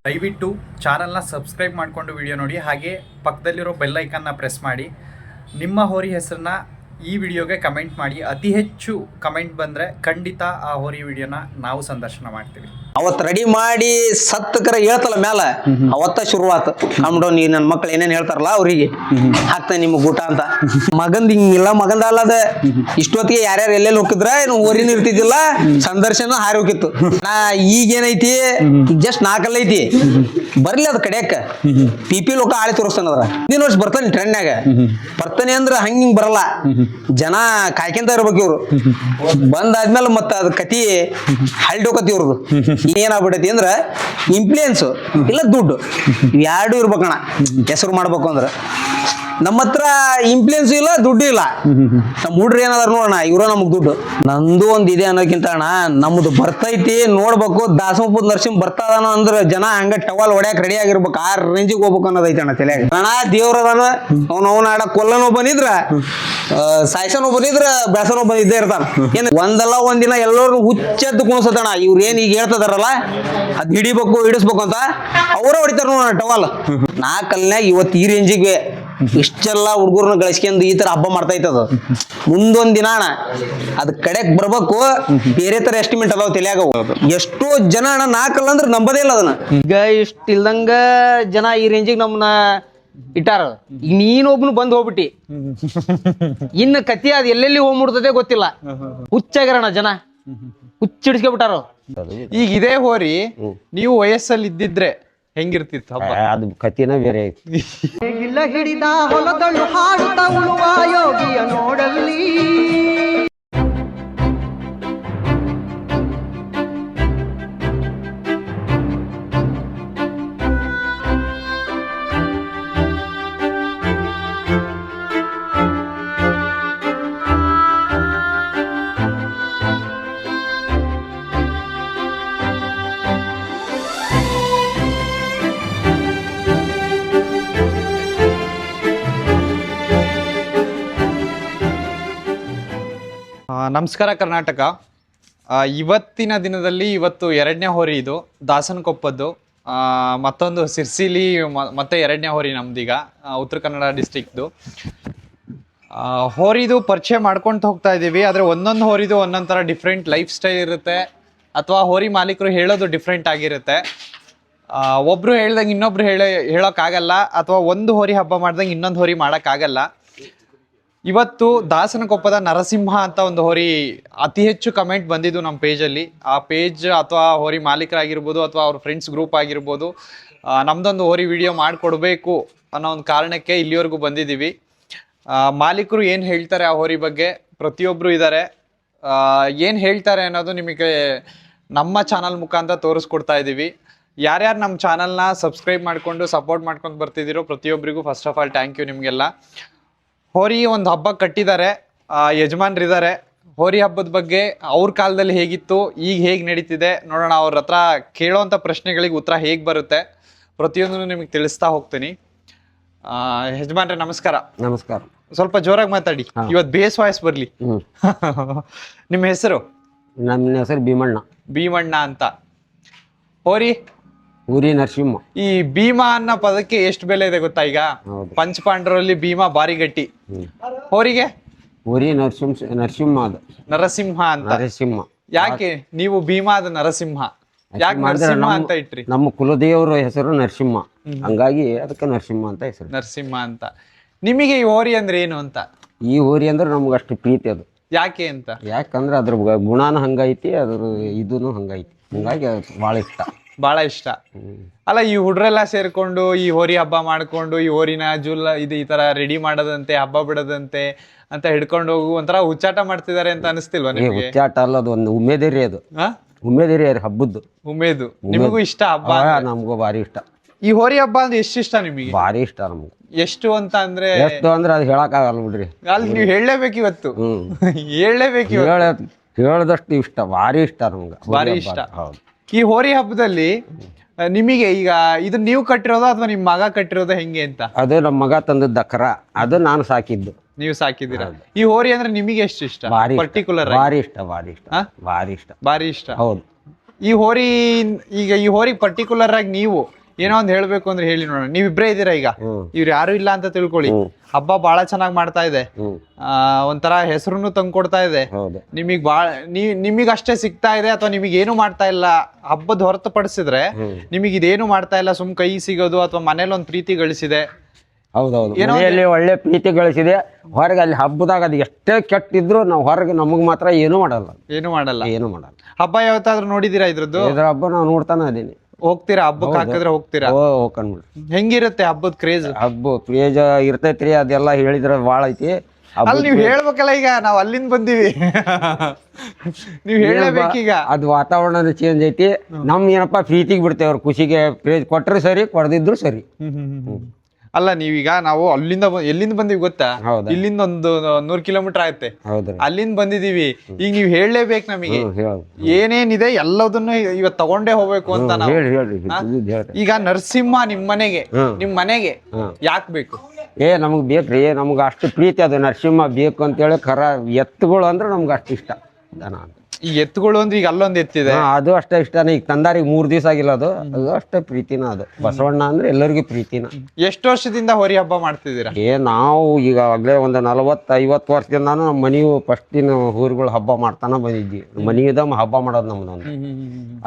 ದಯವಿಟ್ಟು ಚಾನಲ್ನ ಸಬ್ಸ್ಕ್ರೈಬ್ ಮಾಡಿಕೊಂಡು ವಿಡಿಯೋ ನೋಡಿ, ಹಾಗೆ ಪಕ್ಕದಲ್ಲಿರೋ ಬೆಲ್ ಐಕನ್ನ ಪ್ರೆಸ್ ಮಾಡಿ. ನಿಮ್ಮ ಹೋರಿ ಹೆಸರನ್ನ ಈ ವಿಡಿಯೋಗೆ ಕಮೆಂಟ್ ಮಾಡಿ. ಅತಿ ಹೆಚ್ಚು ಕಮೆಂಟ್ ಬಂದರೆ ಖಂಡಿತ ಆ ಹೋರಿ ವಿಡಿಯೋನ ನಾವು ಸಂದರ್ಶನ ಮಾಡ್ತೀವಿ. ಅವತ್ತು ರೆಡಿ ಮಾಡಿ ಸತ್ತಕರ ಹೇಳ್ತಲ್ಲ ಮ್ಯಾಲ ಅವತ್ತ ಶುರುವಾತು. ನಮ್ದು ನೀ ನನ್ನ ಮಕ್ಳು ಏನೇನು ಹೇಳ್ತಾರಲ್ಲ ಅವ್ರಿಗೆ ಹಾಕ್ತಾನೆ ನಿಮ್ಗೆ ಊಟ ಅಂತ. ಮಗಂದ್ ಹಿಂಗಿಲ್ಲ, ಮಗಂದ ಅಲ್ಲದ ಇಷ್ಟೊತ್ತಿಗೆ ಯಾರ್ಯಾರು ಎಲ್ಲೆಲ್ಲಿ ಹೋಗಿದ್ರ ಊರಿನ ಇರ್ತಿದ್ದಿಲ್ಲ, ಸಂದರ್ಶನ ಹಾರಿ ಹೋಗಿತ್ತು. ನಾ ಈಗೇನೈತಿ ಈಗ ಜಸ್ಟ್ 4 ಐತಿ, ಬರ್ಲಿ ಅದ್ ಕಡೆಯಕ್ಕ ಪಿ ಲೋಕ ಆಳಿ ತೋರಿಸ್ತಾನದ್ರ. ಮುಂದಿನ ವರ್ಷ ಬರ್ತಾನೆ ಟ್ರೆಂಡ್ನಾಗ ಬರ್ತಾನೆ ಅಂದ್ರ ಹಂಗಿಂಗ್ ಬರಲ್ಲ, ಜನ ಕಾಯ್ಕೊಂತ ಇರ್ಬೇಕು. ಇವ್ರು ಬಂದಾದ್ಮೇಲೆ ಮತ್ತ ಅದ್ ಕತಿ ಹಳ್ಡೋಕತಿ ಇವ್ರದು. ಏನಾಗ್ಬಿಟ್ಟೈತಿ ಅಂದ್ರ ಇನ್ಫ್ಲೂಯೆನ್ಸ್ ಇಲ್ಲ ದುಡ್ಡು ಎರಡು ಇರ್ಬೇಕಣ್ಣ. ಹೆಸರು ಮಾಡ್ಬೇಕು ಅಂದ್ರ ನಮ್ಮ ಹತ್ರ ಇನ್ಫ್ಲೂಯೆನ್ಸ್ ಇಲ್ಲ, ದುಡ್ಡು ಇಲ್ಲ. ನಮ್ ಹುಡ್ರು ಏನಾದ್ರು ನೋಡೋಣ, ಇವ್ರ ನಮಗ್ ದುಡ್ಡು. ನಂದು ಒಂದ್ ಇದೆ ಅನ್ನೋಕ್ಕಿಂತ ಅಣ್ಣ ನಮ್ದು ಬರ್ತೈತಿ ನೋಡ್ಬೇಕು. ದಾಸಮಪ್ಪದ ನರಸಿಂಹ ಬರ್ತದಾನ ಅಂದ್ರ ಜನ ಹಂಗ ಟವಲ್ ಹೊಡ್ಯಾಕ್ ರೆಡಿ ಆಗಿರ್ಬೇಕು, ಆ ರೇಂಜಿಗೆ ಹೋಗ್ಬೇಕು ಅನ್ನೋದೈತಿ ಅಣ್ಣ ತಲೆಯಾಗ. ಅಣ್ಣ ದೇವ್ರದಾನ ಅವ್ನ ಆಡ ಕೊಲ್ಲನೋ ಬಂದಿದ್ರ ಸಾಯ್ಸನೋ ಬಂದಿದ್ರ ಬೆಳಸನೋ ಬಂದಿದ್ದೇ ಇರ್ತಾನ. ಏನ್ ಒಂದಲ್ಲ ಒಂದಿನ ಎಲ್ಲರೂ ಹುಚ್ಚೆದ್ದು ಕುಣಿಸತಣ. ಇವ್ರ ಏನ್ ಈಗ ಹೇಳ್ತದಾರಲ್ಲ ಅದ್ ಹಿಡಿಬೇಕು ಹಿಡಿಸ್ಬೇಕು ಅಂತ ಅವರ ಹೊಡಿತಾರ ನೋಡ ಟವಲ್. ನಾ ಕಲ್ನ್ಯಾಗ ಇವತ್ತು ಈ ರೇಂಜಿಗೆ ಇಷ್ಟೆಲ್ಲ ಹುಡುಗರ್ನ ಗಳಿಸ್ಕೊಂಡು ಈ ತರ ಹಬ್ಬ ಮಾಡ್ತಾ ಇತ್ತದ. ಮುಂದೊಂದ್ ದಿನ ಅಣ್ಣ ಅದ್ ಕಡೆಕ್ ಬರ್ಬೇಕು, ಬೇರೆ ತರ ಎಸ್ಟಿಮೇಟ್ ಅದಾವ ತಲೆಯಾಗ. ಎಷ್ಟೋ ಜನ ಅಣ್ಣ ನಾಲ್ಕಲ್ಲ ಅಂದ್ರೆ ನಂಬದೇ ಇಲ್ಲ ಅದನ್ನ. ಈಗ ಇಷ್ಟ ಇಲ್ದಂಗ ಜನ ಈ ರೇಂಜಿಗೆ ನಮ್ಮನ್ನ ಇಟ್ಟಾರ. ಈಗ ನೀನೊಬ್ನು ಬಂದ್ ಹೋಗ್ಬಿಟ್ಟಿ, ಇನ್ನು ಕತಿ ಅದ್ ಎಲ್ಲೆಲ್ಲಿ ಹೋಗ್ಬಿಡ್ತದೆ ಗೊತ್ತಿಲ್ಲ. ಹುಚ್ಚಾಗ್ಯಾರಣ ಜನ, ಹುಚ್ಚಿಡ್ಸ್ಕೊಬಿಟ್ಟಾರ. ಈಗ ಇದೇ ಹೋರಿ ನೀವು ವಯಸ್ಸಲ್ಲಿ ಇದ್ದಿದ್ರೆ ಹೆಂಗಿರ್ತಿತ್ತು ಹಬ್ಬ? ಅದು ಕತಿನ ಬೇರೆ ಐತಿ. ಹಿಡಿದ ಹೊಲಗಳು ಹಾಡುತ್ತಾ ಉಳುವ ಯೋಗಿಯ ನೋಡಲ್ಲಿ. ನಮಸ್ಕಾರ ಕರ್ನಾಟಕ. ಇವತ್ತಿನ ದಿನದಲ್ಲಿ ಇವತ್ತು 2ನೇ ಹೋರಿ, ಇದು ದಾಸನಕೊಪ್ಪದ್ದು. ಮತ್ತೊಂದು ಸಿರ್ಸಿಲಿ ಮತ್ತೆ 2ನೇ ಹೋರಿ ನಮ್ದೀಗ ಉತ್ತರ ಕನ್ನಡ ಡಿಸ್ಟ್ರಿಕ್ದು. ಹೋರಿದು ಪರಿಚಯ ಮಾಡ್ಕೊತ ಹೋಗ್ತಾ ಇದ್ದೀವಿ. ಆದರೆ ಒಂದೊಂದು ಹೋರಿದು ಒಂದೊಂದು ಥರ ಡಿಫ್ರೆಂಟ್ ಲೈಫ್ ಸ್ಟೈಲ್ ಇರುತ್ತೆ, ಅಥವಾ ಹೋರಿ ಮಾಲೀಕರು ಹೇಳೋದು ಡಿಫ್ರೆಂಟ್ ಆಗಿರುತ್ತೆ. ಒಬ್ಬರು ಹೇಳ್ದಂಗೆ ಇನ್ನೊಬ್ರು ಹೇಳೋಕ್ಕಾಗಲ್ಲ, ಅಥವಾ ಒಂದು ಹೋರಿ ಹಬ್ಬ ಮಾಡ್ದಂಗೆ ಇನ್ನೊಂದು ಹೋರಿ ಮಾಡೋಕ್ಕಾಗಲ್ಲ. ಇವತ್ತು ದಾಸನಕೊಪ್ಪದ ನರಸಿಂಹ ಅಂತ ಒಂದು ಹೋರಿ ಅತಿ ಹೆಚ್ಚು ಕಮೆಂಟ್ ಬಂದಿದ್ದು ನಮ್ಮ ಪೇಜಲ್ಲಿ. ಆ ಪೇಜ್ ಅಥವಾ ಹೋರಿ ಮಾಲೀಕರಾಗಿರ್ಬೋದು ಅಥವಾ ಅವ್ರ ಫ್ರೆಂಡ್ಸ್ ಗ್ರೂಪ್ ಆಗಿರ್ಬೋದು, ನಮ್ದೊಂದು ಹೋರಿ ವಿಡಿಯೋ ಮಾಡಿಕೊಡ್ಬೇಕು ಅನ್ನೋ ಒಂದು ಕಾರಣಕ್ಕೆ ಇಲ್ಲಿವರೆಗೂ ಬಂದಿದ್ದೀವಿ. ಮಾಲೀಕರು ಏನು ಹೇಳ್ತಾರೆ ಆ ಹೋರಿ ಬಗ್ಗೆ, ಪ್ರತಿಯೊಬ್ಬರು ಇದ್ದಾರೆ. ಏನು ಹೇಳ್ತಾರೆ ಅನ್ನೋದು ನಿಮಗೆ ನಮ್ಮ ಚಾನಲ್ ಮುಖಾಂತರ ತೋರಿಸ್ಕೊಡ್ತಾ ಇದ್ದೀವಿ. ಯಾರ್ಯಾರು ನಮ್ಮ ಚಾನಲ್ನ ಸಬ್ಸ್ಕ್ರೈಬ್ ಮಾಡಿಕೊಂಡು ಸಪೋರ್ಟ್ ಮಾಡ್ಕೊಂಡು ಬರ್ತಿದ್ದೀರೋ ಪ್ರತಿಯೊಬ್ಬರಿಗೂ first of all thank you ನಿಮಗೆಲ್ಲ. ಹೋರಿ ಒಂದು ಹಬ್ಬ ಕಟ್ಟಿದ್ದಾರೆ, ಯಜಮಾನ್ರಿದ್ದಾರೆ. ಹೋರಿ ಹಬ್ಬದ ಬಗ್ಗೆ ಅವ್ರ ಕಾಲದಲ್ಲಿ ಹೇಗಿತ್ತು, ಈಗ ಹೇಗೆ ನಡೀತಿದೆ ನೋಡೋಣ. ಅವ್ರ ಹತ್ರ ಕೇಳೋವಂಥ ಪ್ರಶ್ನೆಗಳಿಗೆ ಉತ್ತರ ಹೇಗೆ ಬರುತ್ತೆ ಪ್ರತಿಯೊಂದನ್ನು ನಿಮಗೆ ತಿಳಿಸ್ತಾ ಹೋಗ್ತೀನಿ. ಯಜಮಾನ್ರೆ ನಮಸ್ಕಾರ. ನಮಸ್ಕಾರ. ಸ್ವಲ್ಪ ಜೋರಾಗಿ ಮಾತಾಡಿ, ಇವತ್ತು ಬೇಸ್ ವಾಯ್ಸ್ ಬರಲಿ. ನಿಮ್ಮ ಹೆಸರು? ನನ್ನ ಹೆಸರು ಭೀಮಣ್ಣ. ಭೀಮಣ್ಣ ಅಂತ. ಹೋರಿ ಊರಿ ನರಸಿಂಹ. ಈ ಭೀಮಾ ಅನ್ನೋ ಪದಕ್ಕೆ ಎಷ್ಟು ಬೆಲೆ ಇದೆ ಗೊತ್ತಾ? ಈಗ ಪಂಚಪಾಂಡರಲ್ಲಿ ಭೀಮಾ ಬಾರಿ ಗಟ್ಟಿ. ಹೋರಿಗೆ ಊರಿ ನರಸಿಂಹ ಅದು ನರಸಿಂಹ ಅಂತ. ನರಸಿಂಹ. ಯಾಕೆ ನೀವು ಭೀಮಾ ಅದ ನರಸಿಂಹ ಯಾಕೆ ನರಸಿಂಹ ಅಂತ ಇಟ್ರಿ? ನಮ್ಮ ಕುಲದೇವರ ಹೆಸರು ನರಸಿಂಹ, ಹಂಗಾಗಿ ಅದಕ್ಕೆ ನರಸಿಂಹ ಅಂತ ಹೆಸರು. ನರಸಿಂಹ ಅಂತ. ನಿಮಗೆ ಈ ಹೋರಿ ಅಂದ್ರೆ ಏನು ಅಂತ? ಈ ಹೋರಿ ಅಂದ್ರೆ ನಮ್ಗೆ ಅಷ್ಟು ಪ್ರೀತಿ ಅದು. ಯಾಕೆ ಅಂತ? ಯಾಕಂದ್ರೆ ಅದ್ರ ಗುಣಾನು ಹಂಗೈತಿ, ಅದ್ರ ಇದೂನು ಹಂಗೈತಿ, ಹಂಗಾಗಿ ಭಾಳ ಇಷ್ಟ. ಬಹಳ ಇಷ್ಟ ಅಲ್ಲ? ಈ ಹುಡ್ರೆಲ್ಲ ಸೇರ್ಕೊಂಡು ಈ ಹೋರಿ ಹಬ್ಬ ಮಾಡ್ಕೊಂಡು ಈ ಹೋರಿನ ಈ ತರ ರೆಡಿ ಮಾಡೋದಂತೆ, ಹಬ್ಬ ಬಿಡೋದಂತೆ ಅಂತ ಹಿಡ್ಕೊಂಡು ಹೋಗು ಒಂಥರ ಹುಚ್ಚಾಟ ಮಾಡ್ತಿದ್ದಾರೆ ಅಂತ ಅನಿಸ್ತಿಲ್ವಾ ನಿಮಗೆ? ಹುಚ್ಚಾಟ ಅಲ್ಲ, ಅದು ಒಂದು ಉಮೇದಿರಿ. ಅದು ಉಮೇದಿರಿ ಹಬ್ಬದ್ದು ಉಮೇದು. ನಿಮಗೂ ಇಷ್ಟ ಹಬ್ಬ? ನಮಗೂ ಭಾರಿ ಇಷ್ಟ. ಈ ಹೋರಿ ಹಬ್ಬ ಅಂದ್ರೆ ಎಷ್ಟು ಇಷ್ಟ ನಿಮಗೆ? ಭಾರಿ ಇಷ್ಟ ನಮ್ಗೆ. ಎಷ್ಟು ಅಂತ ಅಂದ್ರೆ? ಎಷ್ಟು ಅಂದ್ರೆ ಅದು ಹೇಳಕ್ ಆಗಲ್ಲ ಬಿಡ್ರಿ. ಅಲ್ಲಿ ನೀವು ಹೇಳಲೇಬೇಕು ಇವತ್ತು. ಹೇಳಲೇಬೇಕು. ಹೇಳದಷ್ಟು ಇಷ್ಟ, ಭಾರಿ ಇಷ್ಟ ನಮ್ಗೆ, ಭಾರಿ ಇಷ್ಟ. ಈ ಹೋರಿ ಹಬ್ಬದಲ್ಲಿ ನಿಮಗೆ ಈಗ ಇದು ನೀವು ಕಟ್ಟಿರೋದು ಅಥವಾ ನಿಮ್ಮ ಮಗ ಕಟ್ಟಿರೋದು ಹೆಂಗೆ ಅಂತ? ಅದು ನಮ್ಮ ಮಗ ತಂದದ್ದು ದಖರ, ಅದು ನಾನು ಸಾಕಿದ್ದು. ನೀವು ಸಾಕಿದ್ದೀರಾ? ಈ ಹೋರಿ ಅಂದ್ರೆ ನಿಮಗೆ ಎಷ್ಟು ಇಷ್ಟ? ಭಾರಿ ಪರ್ಟಿಕ್ಯುಲರ್ ಭಾರಿ ಇಷ್ಟ, ಭಾರಿ ಇಷ್ಟ, ಭಾರಿ ಇಷ್ಟ, ಭಾರಿ ಇಷ್ಟ. ಹೌದು. ಈ ಹೋರಿ ಈಗ ಈ ಹೋರಿ ಪರ್ಟಿಕ್ಯುಲರ್ ಆಗಿ ನೀವು ಏನೋ ಒಂದ್ ಹೇಳ್ಬೇಕು ಅಂದ್ರೆ ಹೇಳಿ ನೋಡೋಣ. ನೀವಿಬ್ರೇ ಇದೀರಾ ಈಗ, ಇವ್ರು ಯಾರು ಇಲ್ಲ ಅಂತ ತಿಳ್ಕೊಳ್ಳಿ. ಹಬ್ಬ ಬಹಳ ಚೆನ್ನಾಗ್ ಮಾಡ್ತಾ ಇದೆ, ಒಂಥರ ಹೆಸರನ್ನು ತಂದು ಕೊಡ್ತಾ ಇದೆ. ನಿಮಗ್ ನಿಮಗ್ ಅಷ್ಟೇ ಸಿಗ್ತಾ ಇದೆ ಅಥವಾ ನಿಮಗ್ ಏನು ಮಾಡ್ತಾ ಇಲ್ಲ? ಹಬ್ಬದ ಹೊರತುಪಡಿಸಿದ್ರೆ ನಿಮಗ್ ಇದೇನು ಮಾಡ್ತಾ ಇಲ್ಲ, ಸುಮ್ ಕೈ ಸಿಗೋದು ಅಥವಾ ಮನೇಲಿ ಒಂದ್ ಪ್ರೀತಿ ಗಳಿಸಿದೆ? ಹೌದೌದು, ಮನೆಯಲ್ಲಿ ಒಳ್ಳೆ ಪ್ರೀತಿ ಗಳಿಸಿದೆ. ಹೊರಗೆ ಅಲ್ಲಿ ಹಬ್ಬದಾಗ ಅದು ಎಷ್ಟೇ ಕೆಟ್ಟಿದ್ರು ನಾವು ಹೊರಗೆ ನಮಗ್ ಮಾತ್ರ ಏನು ಮಾಡಲ್ಲ. ಹಬ್ಬ ಯಾವತ್ತಾದ್ರೂ ನೋಡಿದೀರಾ ಇದ್ರದ್ದು? ಇದ್ರ ಹಬ್ಬ ನಾವು ನೋಡ್ತಾನೆ ಅದೀನಿ. ಹೋಗ್ತೀರಾ ಹಬ್ಬಕ್ಕೆ? ಹಾಕಿದ್ರೆ ಹೋಗ್ತೀರಾ? ಹೋಗ್ಕೊಂಡ್ಬಿಡ್ರಿ. ಹೆಂಗಿರುತ್ತೆ ಹಬ್ಬದ ಕ್ರೇಜ್? ಹಬ್ಬ ಕ್ರೇಜ್ ಇರ್ತೈತ್ರಿ, ಅದೆಲ್ಲ ಹೇಳಿದ್ರ ಭಾಳ ಐತಿ. ಅಲ್ಲಿ ನೀವ್ ಹೇಳ್ಬೇಕಲ್ಲ, ಈಗ ನಾವ್ ಅಲ್ಲಿಂದ ಬಂದಿವಿ. ನೀವ್ ಹೇಳಬೇಕೀಗ. ಅದು ವಾತಾವರಣ ಚೇಂಜ್ ಐತಿ. ನಮ್ ಏನಪ್ಪಾ ಪ್ರೀತಿಗೆ ಬಿಡ್ತೇವೆ, ಅವ್ರ ಖುಷಿಗೆ ಪ್ರೇಜ್ ಕೊಟ್ರೆ ಸರಿ, ಕೊಡದಿದ್ರು ಸರಿ. ಅಲ್ಲ ನೀವೀಗ ನಾವು ಅಲ್ಲಿಂದ ಎಲ್ಲಿಂದ ಬಂದಿವಿ ಗೊತ್ತಾ? ಇಲ್ಲಿಂದ ಒಂದು 100 ಕಿಲೋಮೀಟರ್ ಆಯ್ತೆ, ಅಲ್ಲಿಂದ ಬಂದಿದೀವಿ. ಈಗ ನೀವ್ ಹೇಳಲೇಬೇಕು ನಮಗೆ, ಏನೇನಿದೆ ಎಲ್ಲದನ್ನು ಇವತ್ತು ತಗೊಂಡೇ ಹೋಗ್ಬೇಕು ಅಂತ ನಾವು. ಈಗ ನರಸಿಂಹ ನಿಮ್ ಮನೆಗೆ ಯಾಕೆ ಬೇಕು? ನಮಗ್ ಬೇಕ್ರಿ, ನಮ್ಗೆ ಅಷ್ಟು ಪ್ರೀತಿ ಅದು ನರಸಿಂಹ ಬೇಕು ಅಂತೇಳಿ. ಕರ ಎತ್ತುಗಳು ಅಂದ್ರೆ ನಮ್ಗೆ ಅಷ್ಟು ಇಷ್ಟ. ದನ ಈ ಎತ್ತುಗಳು ಅಂದ್ರೆ ಈಗ ಅಲ್ಲೊಂದು ಎತ್ತಿದೆ, ಅದು ಅಷ್ಟೇ ಇಷ್ಟನೇ. ಈಗ ತಂದಾರಿಗೆ 3 ದಿವಸ ಆಗಿಲ್ಲ, ಅದು ಅಷ್ಟೇ ಪ್ರೀತಿನ. ಅದು ಬಸವಣ್ಣ ಅಂದ್ರೆ ಎಲ್ಲರಿಗೂ ಪ್ರೀತಿನ. ಎಷ್ಟು ವರ್ಷದಿಂದ ಹೋರಿ ಹಬ್ಬ ಮಾಡ್ತಿದ್ದೀರಾ? ನಾವು ಈಗ ಆಗ್ಲೇ ಒಂದು 40-50 ವರ್ಷದಿಂದಾನು ನಮ್ಮ ಮನೆಯು ಫಸ್ಟಿನ ಊರುಗಳು ಹಬ್ಬ ಮಾಡ್ತಾನ ಬಂದಿದ್ವಿ. ಮನೆಯದ ಹಬ್ಬ ಮಾಡೋದು ನಮ್ದೊಂದು.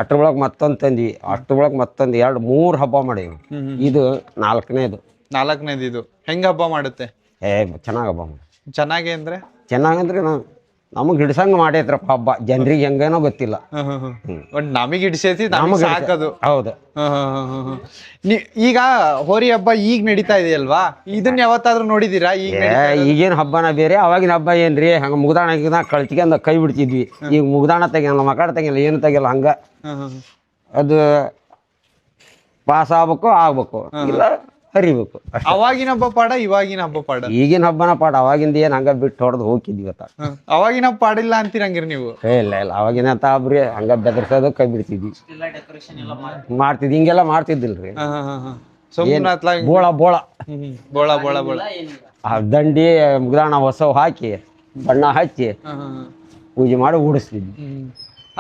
ಅಷ್ಟ್ರೊಳಗೆ ಮತ್ತೊಂದು ತಂದ್ವಿ, ಅಷ್ಟ್ರೊಳಗೆ ಮತ್ತೊಂದು 2-3 ಹಬ್ಬ ಮಾಡೀವಿ. ಇದು 4ನೇದು. ಇದು ಹೆಂಗ ಹಬ್ಬ ಮಾಡುತ್ತೆ? ಚೆನ್ನಾಗಿ ಹಬ್ಬ ಮಾಡಿ. ಚೆನ್ನಾಗಂದ್ರೆ ನಮಗ್ ಹಿಡ್ಸಂಗ್ ಮಾಡೈತ್ರಪ್ಪ ಹಬ್ಬ. ಜನರಿಗೆ ಹೆಂಗೇನೋ ಗೊತ್ತಿಲ್ಲ, ನಮಗ್ ಹಿಡ್ಸೈತಿ, ಸಾಕದು. ಹೌದು. ಈಗ ಹೋರಿ ಹಬ್ಬ ಈಗ ನಡೀತಾ ಇದೆಯಲ್ವಾ, ಇದನ್ನ ಯಾವತ್ತಾದ್ರೂ ನೋಡಿದೀರಾ? ಈಗೇನ್ ಹಬ್ಬನ ಬೇರೆ, ಅವಾಗಿನ ಹಬ್ಬ ಏನ್ರಿ, ಹಂಗ ಮುಗ್ದಾಣ ಕಳ್ತಿಗೆ ಕೈ ಬಿಡ್ತಿದ್ವಿ. ಈಗ ಮುಗ್ದಾಣ ತೆಗಿಯಲ್ಲ, ಮಕಾಡ ತೆಗಿಯಲ್ಲ, ಏನು ತೆಗಿಯಲ್ಲ. ಹಂಗ ಅದು ಪಾಸ್ ಆಗ್ಬೇಕು, ಇಲ್ಲ ಹರಿಬೇಕು. ಅವಾಗಿನ ಹಬ್ಬ ಪಾಡ, ಇವಾಗಿನ ಹಬ್ಬ ಪಾಡ? ಈಗಿನ ಹಬ್ಬನ ಪಾಡ. ಅವಾಗಿಂದ ಏನ್ ಹಂಗ ಬಿಟ್ಟು ಹೊಡೆದು ಹೋಗಿದ್ವಿ. ಅವಾಗಿನ ಪಾಡಿಲ್ಲ ಅಂತೀರಂಗಿರಿ ನೀವು? ಇಲ್ಲ ಅವಾಗಿನ ತಾಬ್ರಿ ಹಂಗ ಬೆದರ್ಸೋದು, ಕೈ ಬಿಡ್ತಿದ್ವಿ, ಮಾಡ್ತಿದ್ವಿ. ಹಿಂಗೆಲ್ಲ ಮಾಡ್ತಿದ್ದಿಲ್ರಿ. ಬೋಳ ದಂಡಿ ಮುಗ್ದಾಣ ಹೊಸವ್ ಹಾಕಿ ಬಣ್ಣ ಹಚ್ಚಿ ಪೂಜೆ ಮಾಡಿ ಓಡಿಸ್ತಿದ್ವಿ.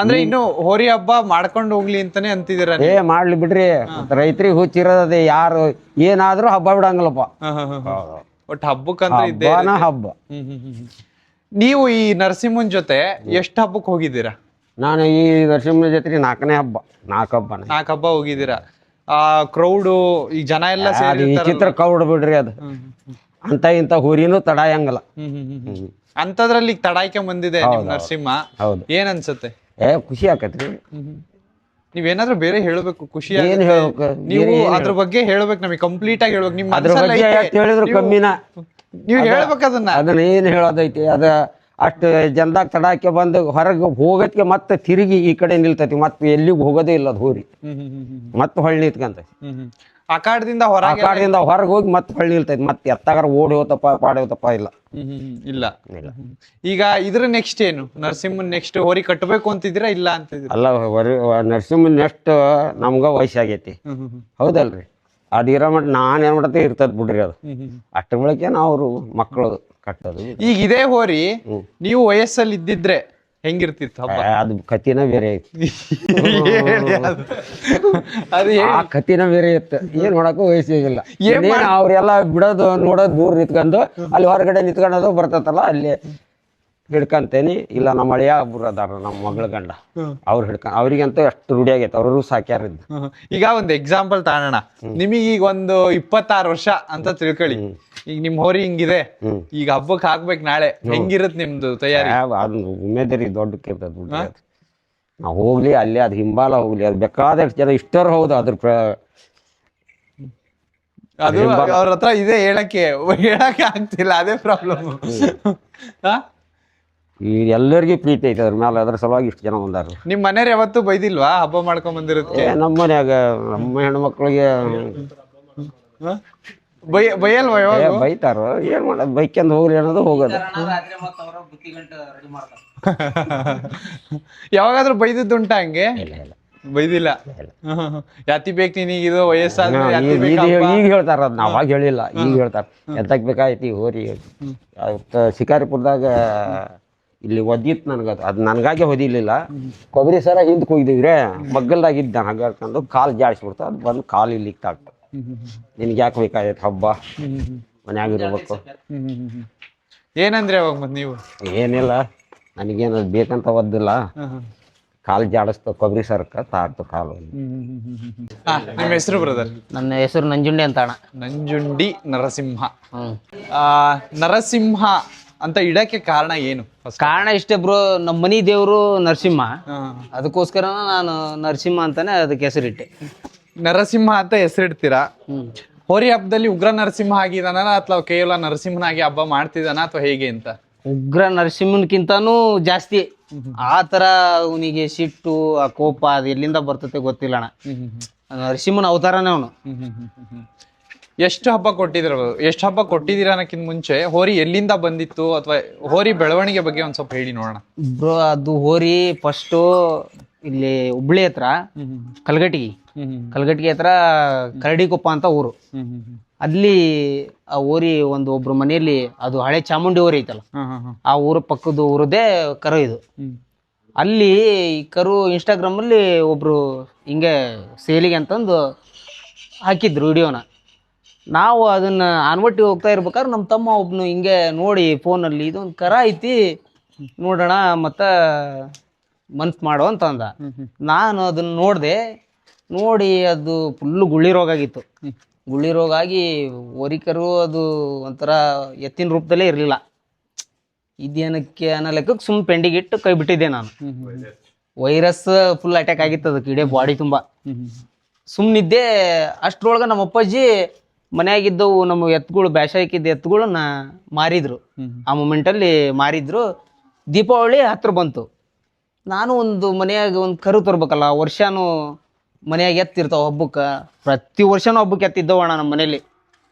ಅಂದ್ರೆ ಇನ್ನು ಹೋರಿ ಹಬ್ಬ ಮಾಡ್ಕೊಂಡು ಹೋಗ್ಲಿ ಅಂತಾನೆ ಅಂತಿದ್ದೀರ? ಮಾಡ್ಲಿ ಬಿಡ್ರಿ, ರೈತರಿಗೆ ಹುಚ್ಚಿರೋದೇ. ಯಾರು ಏನಾದ್ರೂ ಹಬ್ಬ ಬಿಡಂಗಿಲ್ಲಪ್ಪ. ಒಟ್ಟು ಹಬ್ಬಕ್ಕಂತ ಹಬ್ಬ. ನೀವು ಈ ನರಸಿಂಹನ್ ಜೊತೆ ಎಷ್ಟು ಹಬ್ಬಕ್ಕೆ ಹೋಗಿದ್ದೀರಾ? ನಾನು ಈ ನರಸಿಂಹನ ಜೊತೆ 4ನೇ ಹಬ್ಬ. 4 ಹಬ್ಬ ಹೋಗಿದ್ದೀರಾ. ಕ್ರೌಡು, ಈ ಜನ ಎಲ್ಲ ಚಿತ್ರ ಕ್ರೌಡ್ ಬಿಡ್ರಿ. ಅದು ಅಂತ ಇಂತ ಹೋರಿನೂ ತಡಾಯಂಗಲ್ಲ. ಅಂತದ್ರಲ್ಲಿ ತಡಾಯ್ಕೆ ಬಂದಿದೆ ನಿಮ್ ನರಸಿಂಹ. ಏನ್ ಅನ್ಸುತ್ತೆ? ಖುಷಿ ಆಕತ್ರಿ. ನೀವೇನಾದ್ರೂ ಬೇರೆ ಹೇಳ್ಬೇಕು, ಖುಷಿ ಏನ್ ಹೇಳ್ಬೇಕು? ನೀವು ಅದ್ರ ಬಗ್ಗೆ ಹೇಳ್ಬೇಕು, ನಮಗೆ ಕಂಪ್ಲೀಟ್ ಆಗಿ ಹೇಳ್ಬೇಕು. ನಿಮ್ಮ ಅದ್ರ ಬಗ್ಗೆ ಹೇಳಿದ್ರು ಕಮ್ಮಿನ. ನೀವು ಹೇಳ್ಬೇಕು ಅದನ್ನ ಏನ್ ಹೇಳೋದೈತಿ? ಅದ ಅಷ್ಟು ಜನದಾಗ ತಡಾಕೆ ಬಂದು ಹೊರಗೆ ಹೋಗೋದಕ್ಕೆ ಮತ್ತೆ ತಿರುಗಿ ಈ ಕಡೆ ನಿಲ್ತೈತಿ. ಮತ್ತೆ ಎಲ್ಲಿಗೂ ಹೋಗೋದೇ ಇಲ್ಲ ಅದು ಹೋರಿ. ಮತ್ತೆ ಹೊಳ್ಳಿ ನಿಂತ್ಕಂತ ಅಖಾಡದಿಂದ ಹೊರಗೆ ಹೋಗಿ ಮತ್ತೆ ಹೊಳ್ಳಿ ನಿಲ್ತೈತಿ. ಮತ್ತೆ ಎತ್ತಾಗಾರ ಓಡಿ ಹೋತಪ್ಪ ಪಾಡಿ ಹೋತಪ್ಪ ಇಲ್ಲ. ಈಗ ಇದ್ರ ನೆಕ್ಸ್ಟ್ ಏನು? ನರಸಿಂಹನ್ ನೆಕ್ಸ್ಟ್ ಹೋರಿ ಕಟ್ಟಬೇಕು ಅಂತಿದ್ದೀರಾ ಇಲ್ಲ ಅಂತಿದ್ದೀರಾ? ಅಲ್ಲ, ನರಸಿಂಹನ್ ನೆಕ್ಸ್ಟ್ ನಮ್ಗ ವಯಸ್ಸಾಗೈತಿ. ಹೌದಲ್ರಿ? ಅದು ಇರೋ ಮಟ್ಟ ನಾನ್ ಏನ್ ಮಾಡತ್ತೆ ಇರ್ತದ ಬಿಡ್ರಿ. ಅದು ಅಷ್ಟ ಬಳಕೆ ಅವ್ರು ಮಕ್ಕಳು ಕಟ್ಟೋದು. ಈಗ ಇದೇ ಹೋರಿ ನೀವು ವಯಸ್ಸಲ್ಲಿ ಇದ್ದಿದ್ರೆ ಹೆಂಗಿರ್ತಿತ್ತು ಹಬ್ಬ? ಅದು ಕತಿನ ಬೇರೆ ಐತಿ. ಆ ಕತಿನ ಬೇರೆ ಇತ್ತು. ಏನ್ ಮಾಡಕ್ಕೂ ವಯಸ್ಸಿಲ್ಲ. ಅವ್ರೆಲ್ಲ ಬಿಡೋದು ನೋಡೋದು ದೂರ ನಿಂತ್ಕೊಂಡು ಅಲ್ಲಿ ಹೊರಗಡೆ ನಿಂತ್ಕೊಳ್ಳೋದು ಬರ್ತೈತಲ್ಲ, ಅಲ್ಲಿ ಹಿಡ್ಕಂತೇನಿ. ಇಲ್ಲ ನಮ್ಮ ಅಳಿಯ ಒಬ್ರು ಅದಾರ, ನಮ್ಮ ಮಗಳ ಗಂಡ, ಅವ್ರು ಅವ್ರಿಗಂತೂ ಅಷ್ಟು ರೂಢಿ ಆಗೈತೆ. ಅವರು ಸಾಕ್ಯಾರಿದ್ದು. ಈಗ ಒಂದು ಎಕ್ಸಾಂಪಲ್ ತಗೋಣ. ನಿಮಗೆ ಈಗ ಒಂದು 26 ವರ್ಷ ಅಂತ ತಿಳ್ಕೊಳ್ಳಿ. ಈಗ ನಿಮ್ ಹೋರಿ ಹಿಂಗಿದೆ, ಈಗ ಹಬ್ಬಕ್ಕೆ ಹಾಕ್ಬೇಕು ನಾಳೆ, ಹೆಂಗಿರತ್ ನಿಮ್ದು ತಯಾರಿ? ಅದು ಉಮೇದರಿ ದೊಡ್ಡಕ್ಕೆ ಇರ್ತದ. ನಾವು ಹೋಗ್ಲಿ ಅಲ್ಲಿ ಅದು ಹಿಂಬಾಲ ಹೋಗ್ಲಿ, ಅದು ಬೇಕಾದಷ್ಟು ಜನ ಇಷ್ಟರು. ಹೌದು, ಅದ್ರ ಅದು ಅವ್ರ ಹತ್ರ ಇದೆ, ಹೇಳಕ್ಕೆ ಆಗ್ತಿಲ್ಲ, ಅದೇ ಪ್ರಾಬ್ಲಮ್. ಈ ಎಲ್ಲರಿಗೂ ಪ್ರೀತಿ ಐತೆ ಅದ್ರ ಮೇಲೆ. ಅದ್ರ ಸಲುವಾಗಿ ಇಷ್ಟು ಜನ ಬಂದಾರ. ನಿಮ್ ಮನೆಯವ್ರು ಯಾವತ್ತೂ ಬೈದಿಲ್ವಾ ಹಬ್ಬ ಮಾಡ್ಕೊಂಡ್ ಬಂದಿರುತ್ತೆ? ನಮ್ಮ ಮನ್ಯಾಗ ನಮ್ಮ ಹೆಣ್ಮಕ್ಳಿಗೆ ಬೈಯಲ್ವಾ? ಬೈತಾರ. ಏನ್ ಮಾಡೋದು, ಬೈಕ್ಯಂದ್ ಹೋಗ್ಲಿ ಅನ್ನೋದು ಹೋಗೋದು. ಯಾವಾಗಾದ್ರೂ ಬೈದಿದ್ದುಂಟ ಹಂಗೆ? ಬೈದಿಲ್ಲ. ಯಾತಿ ಬೇಕು ನಿನಗಿದು ವಯಸ್ಸಾದ್ರೆ? ಈಗ ಹೇಳ್ತಾರ, ಅದ್ ನಾವಾಗ ಹೇಳಿಲ್ಲ, ಈಗ ಹೇಳ್ತಾರ. ಎತ್ತಕ್ ಬೇಕಾಯ್ತಿ ಹೋರಿ. ಶಿಕಾರಿಪುರದಾಗ ಇಲ್ಲಿ ಒದ್ದಿತ್ತು ನನಗೆ ಅದು ನನಗಾಗಿ ಹೊದಿಲಿಲ್ಲ. ಕೊಬ್ಬರಿ ಸರ ಹಿಂದಕ್ಕೆ ಹೋಗಿದ್ದೀವ್ರೆ ಮಗ್ಗಲ್ದಾಗಿದ್ದ ಹಗ್ಗರ್ಕೊಂಡು ಕಾಲು ಜಾಡಿಸ್ಬಿಡ್ತು. ಅದು ಬಂದು ಕಾಲು ಇಲ್ಲಿ ಆಗ್ತದೆ. ನಿನ್ಗೆ ಯಾಕೆ ಬೇಕಾಗೈತೆ ಹಬ್ಬ ಮನ್ಯಾಗಿರ್ಬೇಕು. ಏನಂದ್ರೆ ಅವಾಗ ಮತ್ತೆ ನೀವು? ಏನಿಲ್ಲ, ನನಗೇನು ಬೇಕಂತ ಒದ್ದಿಲ್ಲ, ಕಾಲು ಜಾಡಿಸ್ತು ಕೊಬ್ಬರಿ ಸರ್ಕ ತಾಡ್ತು ಕಾಲು. ನಿಮ್ಮ ಹೆಸರು ಬ್ರದರ್? ನನ್ನ ಹೆಸರು ನಂಜುಂಡಿ ಅಂತ ಅಣ್ಣ. ನಂಜುಂಡಿ ನರಸಿಂಹ. ನರಸಿಂಹ ಅಂತ ಇಡಕ್ಕೆ ಕಾರಣ ಏನು? ಕಾರಣ ಇಷ್ಟೇ ಬ್ರೋ, ನಮ್ಮ ಮನಿ ದೇವರು ನರಸಿಂಹ, ಅದಕ್ಕೋಸ್ಕರ ನಾನು ನರಸಿಂಹ ಅಂತಾನೆ ಅದಕ್ಕೆ ಹೆಸರಿಟ್ಟೆ. ನರಸಿಂಹ ಅಂತ ಹೆಸರಿಡ್ತೀರಾ. ಹೋರಿ ಹಬ್ಬದಲ್ಲಿ ಉಗ್ರ ನರಸಿಂಹ ಆಗಿದಾನ ಅಥವಾ ಕೇವಲ ನರಸಿಂಹನಾಗಿ ಹಬ್ಬ ಮಾಡ್ತಿದಾನ ಅಥವಾ ಹೇಗೆ ಅಂತ? ಉಗ್ರ ನರಸಿಂಹನ್ಕಿಂತಾನು ಜಾಸ್ತಿ ಆ ತರ ಅವನಿಗೆ ಸಿಟ್ಟು, ಆ ಕೋಪ ಅದು ಎಲ್ಲಿಂದ ಬರ್ತತೆ ಗೊತ್ತಿಲ್ಲ ಅಣ್ಣ. ನರಸಿಂಹನ ಅವತಾರನೇ ಅವನು. ಎಷ್ಟು ಹಬ್ಬ ಕೊಟ್ಟಿದ್ದೀರಾ ಅನ್ನಕ್ಕಿಂತ ಮುಂಚೆ ಹೋರಿ ಎಲ್ಲಿಂದ ಬಂದಿತ್ತು ಅಥವಾ ಹೋರಿ ಬೆಳವಣಿಗೆ ಬಗ್ಗೆ ಒಂದ್ ಸ್ವಲ್ಪ ಹೇಳಿ ನೋಡೋಣ. ಬ್ರೋ, ಅದು ಹೋರಿ ಫಸ್ಟು ಇಲ್ಲಿ ಹುಬ್ಳಿ ಹತ್ರ ಕಲ್ಗಟ್ಟಿಗೆ ಹತ್ರ ಕರಡಿಕೊಪ್ಪ ಅಂತ ಊರು. ಅಲ್ಲಿ ಆ ಹೋರಿ ಒಬ್ರು ಮನೆಯಲ್ಲಿ, ಅದು ಹಳೆ ಚಾಮುಂಡಿ ಹೋರಿ ಐತಲ್ಲ, ಆ ಊರ ಪಕ್ಕದ ಊರದೇ ಕರು ಇದು. ಅಲ್ಲಿ ಈ ಕರು ಇನ್ಸ್ಟಾಗ್ರಾಮ್ ಅಲ್ಲಿ ಒಬ್ರು ಹಿಂಗೆ ಸೇಲಿಗೆ ಅಂತಂದು ಹಾಕಿದ್ರು ವಿಡಿಯೋನ. ನಾವು ಅದನ್ನ ಆನ್ವಟ್ಟಿ ಹೋಗ್ತಾ ಇರ್ಬೇಕಾದ್ರೆ ನಮ್ಮ ತಮ್ಮ ಒಬ್ನು ಹಿಂಗೆ ನೋಡಿ ಫೋನಲ್ಲಿ ಇದೊಂದು ಕರ ಐತಿ ನೋಡೋಣ ಮತ್ತ ಮನ್ಸು ಮಾಡೋ ಅಂತ ಅಂದ. ನಾನು ಅದನ್ನ ನೋಡಿ ಅದು ಫುಲ್ಲು ಗುಳ್ಳಿ ರೋಗ ಆಗಿತ್ತು. ಗುಳ್ಳಿ ರೋಗ ಆಗಿ ಹೋರಿಕರು ಅದು ಒಂಥರ ಎತ್ತಿನ ರೂಪದಲ್ಲೇ ಇರಲಿಲ್ಲ. ಇದೇನಕ್ಕೆ ಅನ್ನೋ ಲೆಕ್ಕಕ್ಕೆ ಸುಮ್ಮನೆ ಪೆಂಡಿಗಿಟ್ಟು ಕೈ ಬಿಟ್ಟಿದ್ದೆ ನಾನು. ವೈರಸ್ ಫುಲ್ ಅಟ್ಯಾಕ್ ಆಗಿತ್ತು ಅದಕ್ಕೆ ಇಡೀ ಬಾಡಿ ತುಂಬ. ಸುಮ್ಮನಿದ್ದೆ. ಅಷ್ಟ್ರೊಳಗೆ ನಮ್ಮ ಅಪ್ಪಾಜಿ ಮನೆಯಾಗಿದ್ದವು ನಮ್ಮ ಎತ್ತುಗಳು, ಬ್ಯಾಸಾಕಿದ್ದ ಎತ್ತುಗಳನ್ನ ಮಾರಿದ್ರು. ಆ ಮೂಮೆಂಟಲ್ಲಿ ಮಾರಿದ್ರು. ದೀಪಾವಳಿ ಹತ್ರ ಬಂತು. ನಾನು ಒಂದು ಮನೆಯಾಗ ಒಂದು ಕರು ತರ್ಬೇಕಲ್ಲ, ವರ್ಷನೂ ಮನೆಯಾಗ ಎತ್ತಿರ್ತಾವ ಹಬ್ಬಕ್ಕೆ. ಪ್ರತಿ ವರ್ಷನೂ ಹಬ್ಬಕ್ಕೆ ಎತ್ತಿದ್ದವಣ್ಣ ನಮ್ಮ ಮನೇಲಿ.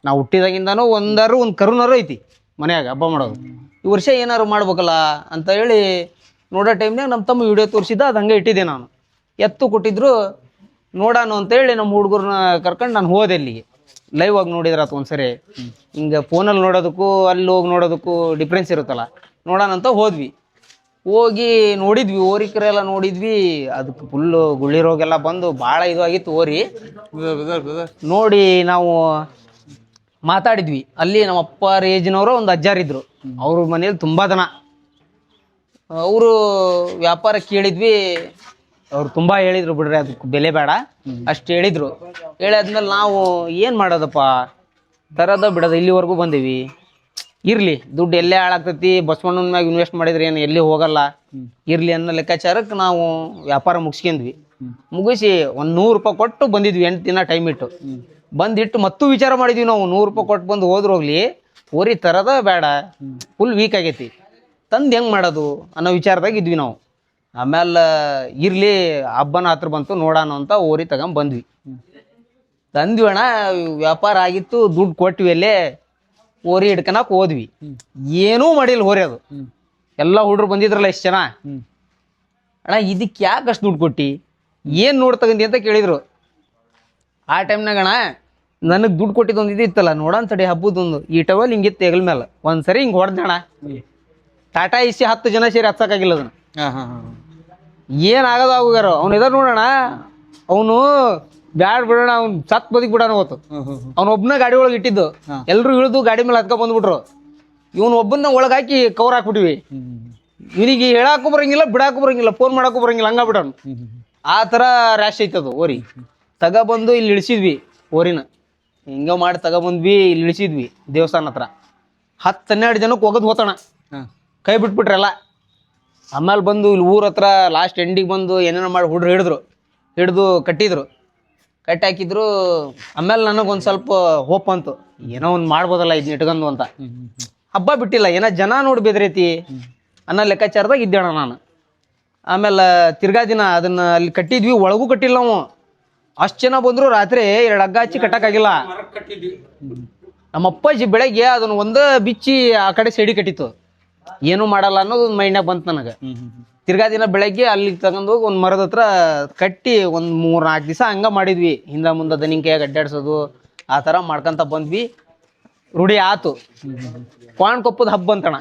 ನಾವು ಹುಟ್ಟಿದಾಗಿಂದನೂ ಒಂದು ಕರುನಾರು ಐತಿ ಮನೆಯಾಗ ಹಬ್ಬ ಮಾಡೋದು. ಈ ವರ್ಷ ಏನಾರು ಮಾಡ್ಬೇಕಲ್ಲ ಅಂತ ಹೇಳಿ ನೋಡೋ ಟೈಮ್ನಾಗ ನಮ್ಮ ತಮ್ಮ ವಿಡಿಯೋ ತೋರಿಸಿದ್ದ, ಅದು ಹಂಗೆ ಇಟ್ಟಿದ್ದೆ ನಾನು. ಎತ್ತು ಕೊಟ್ಟಿದ್ರು ನೋಡೋಣ ಅಂತೇಳಿ ನಮ್ಮ ಹುಡುಗರನ್ನ ಕರ್ಕೊಂಡು ನಾನು ಹೋದೆ ಅಲ್ಲಿಗೆ. ಲೈವ್ ಆಗಿ ನೋಡಿದ್ರಾತು ಒಂದ್ಸರಿ. ಹಿಂಗೆ ಫೋನಲ್ಲಿ ನೋಡೋದಕ್ಕೂ ಅಲ್ಲಿ ಹೋಗಿ ನೋಡೋದಕ್ಕೂ ಡಿಫ್ರೆನ್ಸ್ ಇರುತ್ತಲ್ಲ, ನೋಡೋಣ ಅಂತ ಹೋಗಿ ನೋಡಿದ್ವಿ. ಹೋರಿಕರೆಲ್ಲ ನೋಡಿದ್ವಿ. ಅದಕ್ಕೆ ಫುಲ್ಲು ಗುಳ್ಳಿ ರೋಗ ಎಲ್ಲ ಬಂದು ಭಾಳ ಇದು ಆಗಿತ್ತು ಹೋರಿ. ನೋಡಿ ನಾವು ಮಾತಾಡಿದ್ವಿ. ಅಲ್ಲಿ ನಮ್ಮ ಅಪ್ಪ ಏಜಿನವರು ಒಂದು ಅಜ್ಜಾರಿದ್ರು. ಅವ್ರ ಮನೇಲಿ ತುಂಬ ದನ. ಅವರು ವ್ಯಾಪಾರ ಕೇಳಿದ್ವಿ. ಅವ್ರು ತುಂಬ ಹೇಳಿದ್ರು, ಬಿಡ್ರಿ ಅದಕ್ಕೆ ಬೆಲೆ ಬೇಡ ಅಷ್ಟು ಹೇಳಿದ್ರು. ಹೇಳಾದ್ಮೇಲೆ ನಾವು ಏನು ಮಾಡೋದಪ್ಪ, ತರೋದ ಬಿಡೋದು, ಇಲ್ಲಿವರೆಗೂ ಬಂದೀವಿ. ಇರಲಿ, ದುಡ್ಡು ಎಲ್ಲೇ ಹಾಳಾಗ್ತೈತಿ, ಬಸವಣ್ಣನ ಮ್ಯಾಗ ಇನ್ವೆಸ್ಟ್ ಮಾಡಿದ್ರೆ ಏನು ಎಲ್ಲಿ ಹೋಗಲ್ಲ, ಇರಲಿ ಅನ್ನೋ ಲೆಕ್ಕಾಚಾರಕ್ಕೆ ನಾವು ವ್ಯಾಪಾರ ಮುಗಿಸ್ಕೊಂಡ್ವಿ. ಮುಗಿಸಿ ಒಂದು 100 ರೂಪಾಯಿ ಕೊಟ್ಟು ಬಂದಿದ್ವಿ. 8 ದಿನ ಟೈಮ್ ಇಟ್ಟು ಬಂದಿಟ್ಟು ಮತ್ತೂ ವಿಚಾರ ಮಾಡಿದ್ವಿ ನಾವು. 100 ರೂಪಾಯಿ ಕೊಟ್ಟು ಬಂದು ಹೋಗ್ಲಿ, ಹೋರಿ ತರದ ಬೇಡ, ಫುಲ್ ವೀಕ್ ಆಗೈತಿ, ತಂದು ಹೆಂಗೆ ಮಾಡೋದು ಅನ್ನೋ ವಿಚಾರದಾಗ ಇದ್ವಿ ನಾವು. ಆಮೇಲೆ ಇರಲಿ, ಹಬ್ಬನ ಹತ್ರ ಬಂತು, ನೋಡೋಣ ಅಂತ ಹೋರಿ ಬಂದ್ವಿ. ತಂದ್ವಿ ಅಣ್ಣ. ವ್ಯಾಪಾರ ಆಗಿತ್ತು, ದುಡ್ಡು ಕೊಟ್ವಿ. ಅಲ್ಲೇ ಹೋರಿ ಹಿಡ್ಕನಕ್ ಹೋದ್ವಿ. ಏನೂ ಮಾಡಿಲ್ಲ ಹೋರಿ ಅದು. ಎಲ್ಲ ಹುಡ್ರು ಬಂದಿದ್ರಲ್ಲ ಎಷ್ಟು ಜನ. ಅಣ್ಣ ಇದಕ್ಕೆ ಯಾಕೆ ಅಷ್ಟು ದುಡ್ಡು ಕೊಟ್ಟು ಏನು ನೋಡಿ ತಗೊಂಡಿ ಅಂತ ಕೇಳಿದ್ರು. ಆ ಟೈಮ್ನಾಗ ಅಣ್ಣ ನನಗೆ ದುಡ್ಡು ಕೊಟ್ಟಿದ್ದೊಂದು ಇದಿತ್ತಲ್ಲ, ನೋಡೋಣ ತಡಿ ಹಬ್ಬದೊಂದು, ಈ ಟವಲ್ ಹಿಂಗಿತ್ತು ಹೆಗಲ ಮೇಲೆ ಒಂದ್ಸರಿ ಹಿಂಗೆ ಹೊಡೆದಣ. ಟಾಟಾ ಇಸಿ 10 ಜನ ಸೇರಿ ಹಚ್ಚಕ್ಕಾಗಿಲ್ಲ ಅದನ್ನ. ಏನಾಗದ ಆಗೋಗ್ಯಾರ. ಅವ್ನು ಇದಾರ ನೋಡೋಣ, ಅವನು ಬ್ಯಾಡ್ ಬಿಡೋಣ, ಅವ್ನು ಸತ್ ಬದುಕಿ ಬಿಡೋಣ ಹೋತು. ಒಬ್ಬನ ಗಾಡಿ ಒಳಗೆ ಇಟ್ಟಿದ್ದು, ಎಲ್ರು ಇಳಿದು ಗಾಡಿ ಮೇಲೆ ಹತ್ಕೊಂಡ್ ಬಂದ್ಬಿಟ್ರು. ಇವನು ಒಬ್ಬನ ಒಳಗೆ ಹಾಕಿ ಕವರ್ ಹಾಕ್ಬಿಟ್ವಿ. ಇವನಿಗೆ ಹೇಳಾಕು ಬರಂಗಿಲ್ಲ, ಬಿಡಾಕು ಬರಂಗಿಲ್ಲ, ಫೋನ್ ಮಾಡಾಕು ಬರಂಗಿಲ್ಲ, ಹಂಗ ಬಿಡೋನು. ಆ ಥರ ರ್ಯಾಶ್ ಐತದು ಹೋರಿ. ತಗೊಬಂದು ಇಲ್ಲಿ ಇಳಿಸಿದ್ವಿ ಹೋರಿನ. ಹಿಂಗ ಮಾಡಿ ತಗೊಬಂದ್ವಿ, ಇಲ್ಲಿ ಇಳಿಸಿದ್ವಿ ದೇವಸ್ಥಾನ ಹತ್ರ. 10-12 ಜನಕ್ಕೆ ಹೋಗೋದು ಹೋತಣ, ಕೈ ಬಿಟ್ಬಿಟ್ರಲ್ಲ. ಆಮೇಲೆ ಬಂದು ಇಲ್ಲಿ ಊರ ಹತ್ರ ಲಾಸ್ಟ್ ಎಂಡಿಗೆ ಬಂದು ಏನೇನೋ ಮಾಡಿ ಹುಡ್ರು ಹಿಡಿದು ಕಟ್ಟಿದ್ರು, ಕಟ್ಟಿ ಹಾಕಿದ್ರು. ಆಮೇಲೆ ನನಗೊಂದು ಸ್ವಲ್ಪ ಹೋಪ್ ಅಂತು, ಏನೋ ಒಂದು ಮಾಡ್ಬೋದಲ್ಲ ಇದನ್ನ ಇಟ್ಕೊಂಡು ಅಂತ. ಹಬ್ಬ ಬಿಟ್ಟಿಲ್ಲ, ಏನೋ ಜನ ನೋಡಿ ಬೆದ್ರೈತಿ ಅನ್ನೋ ಲೆಕ್ಕಾಚಾರದಾಗ ಇದ್ದೇಣ ನಾನು. ಆಮೇಲೆ ತಿರ್ಗಾ ದಿನ ಅದನ್ನ ಅಲ್ಲಿ ಕಟ್ಟಿದ್ವಿ, ಒಳಗೂ ಕಟ್ಟಿಲ್ಲ ನಾವು. ಅಷ್ಟು ಜನ ಬಂದ್ರು, ರಾತ್ರಿ 2 ಹಗ್ಗ ಹಚ್ಚಿ ಕಟ್ಟಕ್ಕಾಗಿಲ್ಲ. ನಮ್ಮ ಅಪ್ಪಾಜಿ ಬೆಳಗ್ಗೆ ಅದನ್ನ ಒಂದೇ ಬಿಚ್ಚಿ ಆ ಕಡೆ ಸೈಡಿ ಕಟ್ಟಿತ್ತು. ಏನೂ ಮಾಡಲ್ಲ ಅನ್ನೋದು ಒಂದು ಮೈಂಡ್ನಾಗ ಬಂತು ನನಗೆ. ತಿರ್ಗಾ ದಿನ ಬೆಳಗ್ಗೆ ಅಲ್ಲಿಗೆ ತಗೊಂಡೋಗಿ ಒಂದು ಮರದ ಹತ್ರ ಕಟ್ಟಿ ಒಂದು 3-4 ದಿವಸ ಹಂಗೆ ಮಾಡಿದ್ವಿ. ಹಿಂದೆ ಮುಂದೆ ದನಿಂಗ್ ಕೈಯಾಗ ಅಡ್ಡಾಡ್ಸೋದು ಆ ಥರ ಮಾಡ್ಕೊತ ಬಂದ್ವಿ. ರೂಢಿ ಆತು. ಕ್ವಾಣ್ಕೊಪ್ಪದ ಹಬ್ಬ ಅಂತಣ,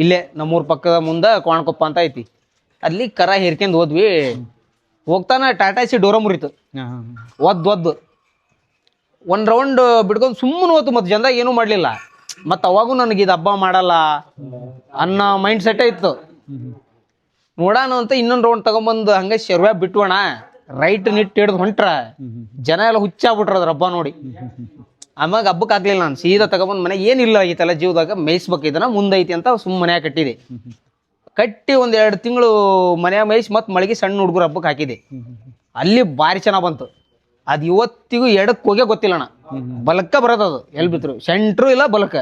ಇಲ್ಲೇ ನಮ್ಮೂರ್ ಪಕ್ಕದ ಮುಂದೆ ಕ್ವಾಣ್ಕೊಪ್ಪ ಅಂತ ಐತಿ. ಅಲ್ಲಿ ಕರ ಹೇರ್ಕೊಂಡ್ ಹೋದ್ವಿ. ಹೋಗ್ತಾನ ಟಾಟಾ ಸಿ ಡೋರ ಮುರಿತು. ಒದ್ದು ಒಂದ್ ರೌಂಡ್ ಬಿಡ್ಕೊಂಡು ಸುಮ್ಮನೆ ಹೋತು. ಮತ್ತೆ ಜನದಾಗ ಏನೂ ಮಾಡ್ಲಿಲ್ಲ. ಮತ್ತು ಅವಾಗೂ ನನಗೆ ಇದು ಹಬ್ಬ ಮಾಡಲ್ಲ ಅನ್ನೋ ಮೈಂಡ್ ಸೆಟ್ಟೇ ಇತ್ತು. ನೋಡೋಣ ಅಂತ ಇನ್ನೊಂದು ರೌಂಡ್ ತಗೊಂಬಂದು ಹಂಗೆ ಶರ್ವ್ಯಾ ಬಿಟ್ವಣ. ರೈಟ್ ನಿಟ್ಟು ಹಿಡ್ದು ಹೊಂಟ್ರ ಜನ ಎಲ್ಲ ಹುಚ್ಚಾಗ್ಬಿಟ್ರ ಅದ್ರ ಹಬ್ಬ ನೋಡಿ. ಆಮ್ಯಾಗ ಹಬ್ಬಕ್ಕೆ ಆಗ್ಲಿಲ್ಲ. ನಾನು ಸೀದಾ ತಗೊಂಬಂದು ಮನೆ ಏನಿಲ್ಲ ಐತಲ್ಲ ಜೀವದಾಗ ಮೇಯಿಸ್ಬೇಕಿದನ ಮುಂದೈತಿ ಅಂತ ಸುಮ್ಮ ಮನ್ಯಾಗ ಕಟ್ಟಿದೆ. ಕಟ್ಟಿ ಒಂದ್ 2 ತಿಂಗಳು ಮನ್ಯಾಗ ಮೇಯಿಸಿ ಮತ್ತೆ ಮಳೆಗೆ ಸಣ್ಣ ಹುಡುಗರು ಹಬ್ಬಕ್ಕೆ ಹಾಕಿದೆ. ಅಲ್ಲಿ ಭಾರಿ ಚೆನ್ನಾಗಿ ಬಂತು. ಅದು ಇವತ್ತಿಗೂ ಎಡಕ್ಕೆ ಹೋಗೇ ಗೊತ್ತಿಲ್ಲಣ್ಣ. ಬಲಕ್ಕ ಬರೋದದು, ಎಲ್ಲಿ ಬಿತ್ತರು ಸೆಂಟ್ರು ಇಲ್ಲ ಬಲಕ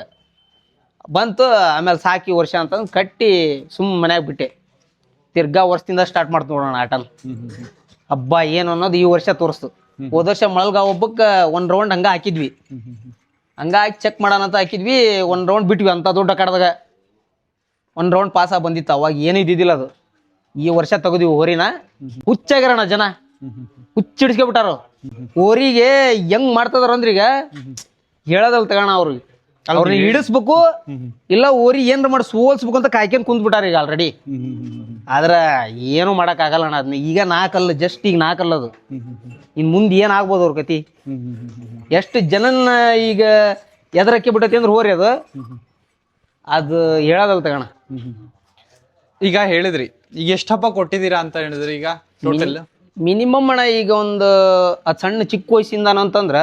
ಬಂತು. ಆಮೇಲೆ ಸಾಕಿ ವರ್ಷ ಅಂತಂದು ಕಟ್ಟಿ ಸುಮ್ಮ ಮನ್ಯಾಗ ಬಿಟ್ಟೆ. ತಿರ್ಗಾ ವರ್ಷದಿಂದ ಸ್ಟಾರ್ಟ್ ಮಾಡ್ತು ನೋಡೋಣ ಆಟಲ್ ಹಬ್ಬ ಏನು ಅನ್ನೋದು ಈ ವರ್ಷ ತೋರಿಸ್ತು. ಹೋದ ವರ್ಷ ಮಳಲ್ಗಾವ್ ಹಬ್ಬಕ್ಕೆ 1 ರೌಂಡ್ ಹಂಗ ಹಾಕಿದ್ವಿ. ಹಂಗ ಹಾಕಿ ಚೆಕ್ ಮಾಡೋಣ ಅಂತ ಹಾಕಿದ್ವಿ. 1 ರೌಂಡ್ ಬಿಟ್ವಿ ಅಂತ ದೊಡ್ಡ ಕಡದಾಗ 1 ರೌಂಡ್ ಪಾಸ ಬಂದಿತ್ತು. ಅವಾಗ ಏನೂ ಇದ್ದಿದ್ದಿಲ್ಲ ಅದು. ಈ ವರ್ಷ ತೆಗೆದ್ವಿ ಹೋರಿನ. ಹುಚ್ಚಾಗಿರೋಣ ಜನ, ಹುಚ್ಚಿಡ್ಸ್ಕೊಬಿಟ್ಟಾರು. ಹೋರಿಗೆ ಹೆಂಗ್ ಮಾಡ್ತದಾರ ಅಂದ್ರೆ ಈಗ ಹೇಳೋದಲ್ಲ ತಗೋಣ. ಅವ್ರಿಗೆ ಹಿಡಿಸ್ಬೇಕು ಇಲ್ಲ ಹೋರಿ ಏನ್ರ ಮಾಡಿ ಸೋಲ್ಸ್ಬೇಕು ಅಂತ ಕಾಯ್ಕೊಂಡ್ ಕುಂತ್ಬಿಟ್ಟಾರ ಈಗ ಆಲ್ರೆಡಿ. ಆದ್ರ ಏನು ಮಾಡಕ್ ಆಗಲ್ಲ ಅಣ್ಣ. ಅದನ್ನ ಈಗ 4 ಅಲ್ಲ, ಜಸ್ಟ್ ಈಗ 4 ಅಲ್ಲ ಅದು. ಇನ್ ಮುಂದೆ ಏನಾಗ್ಬೋದು ಅವ್ರ ಕತಿ. ಎಷ್ಟು ಜನನ್ನ ಈಗ ಎದರಕ್ಕೆ ಬಿಟ್ಟತಿ ಅಂದ್ರೆ ಹೋರಿ ಅದು ಹೇಳೋದಲ್ಲ ತಗೋಣ. ಈಗ ಹೇಳಿದ್ರಿ, ಈಗ ಎಷ್ಟು ಹಬ್ಬ ಕೊಟ್ಟಿದ್ದೀರಾ ಅಂತ ಹೇಳಿದ್ರಿ ಈಗ ಟೋಟಲ್? ಮಿನಿಮಮ್ ಅಣ್ಣ ಈಗ ಒಂದು ಅದು ಸಣ್ಣ ಚಿಕ್ಕ ವಯಸ್ಸಿಂದ ಅಂತಂದ್ರ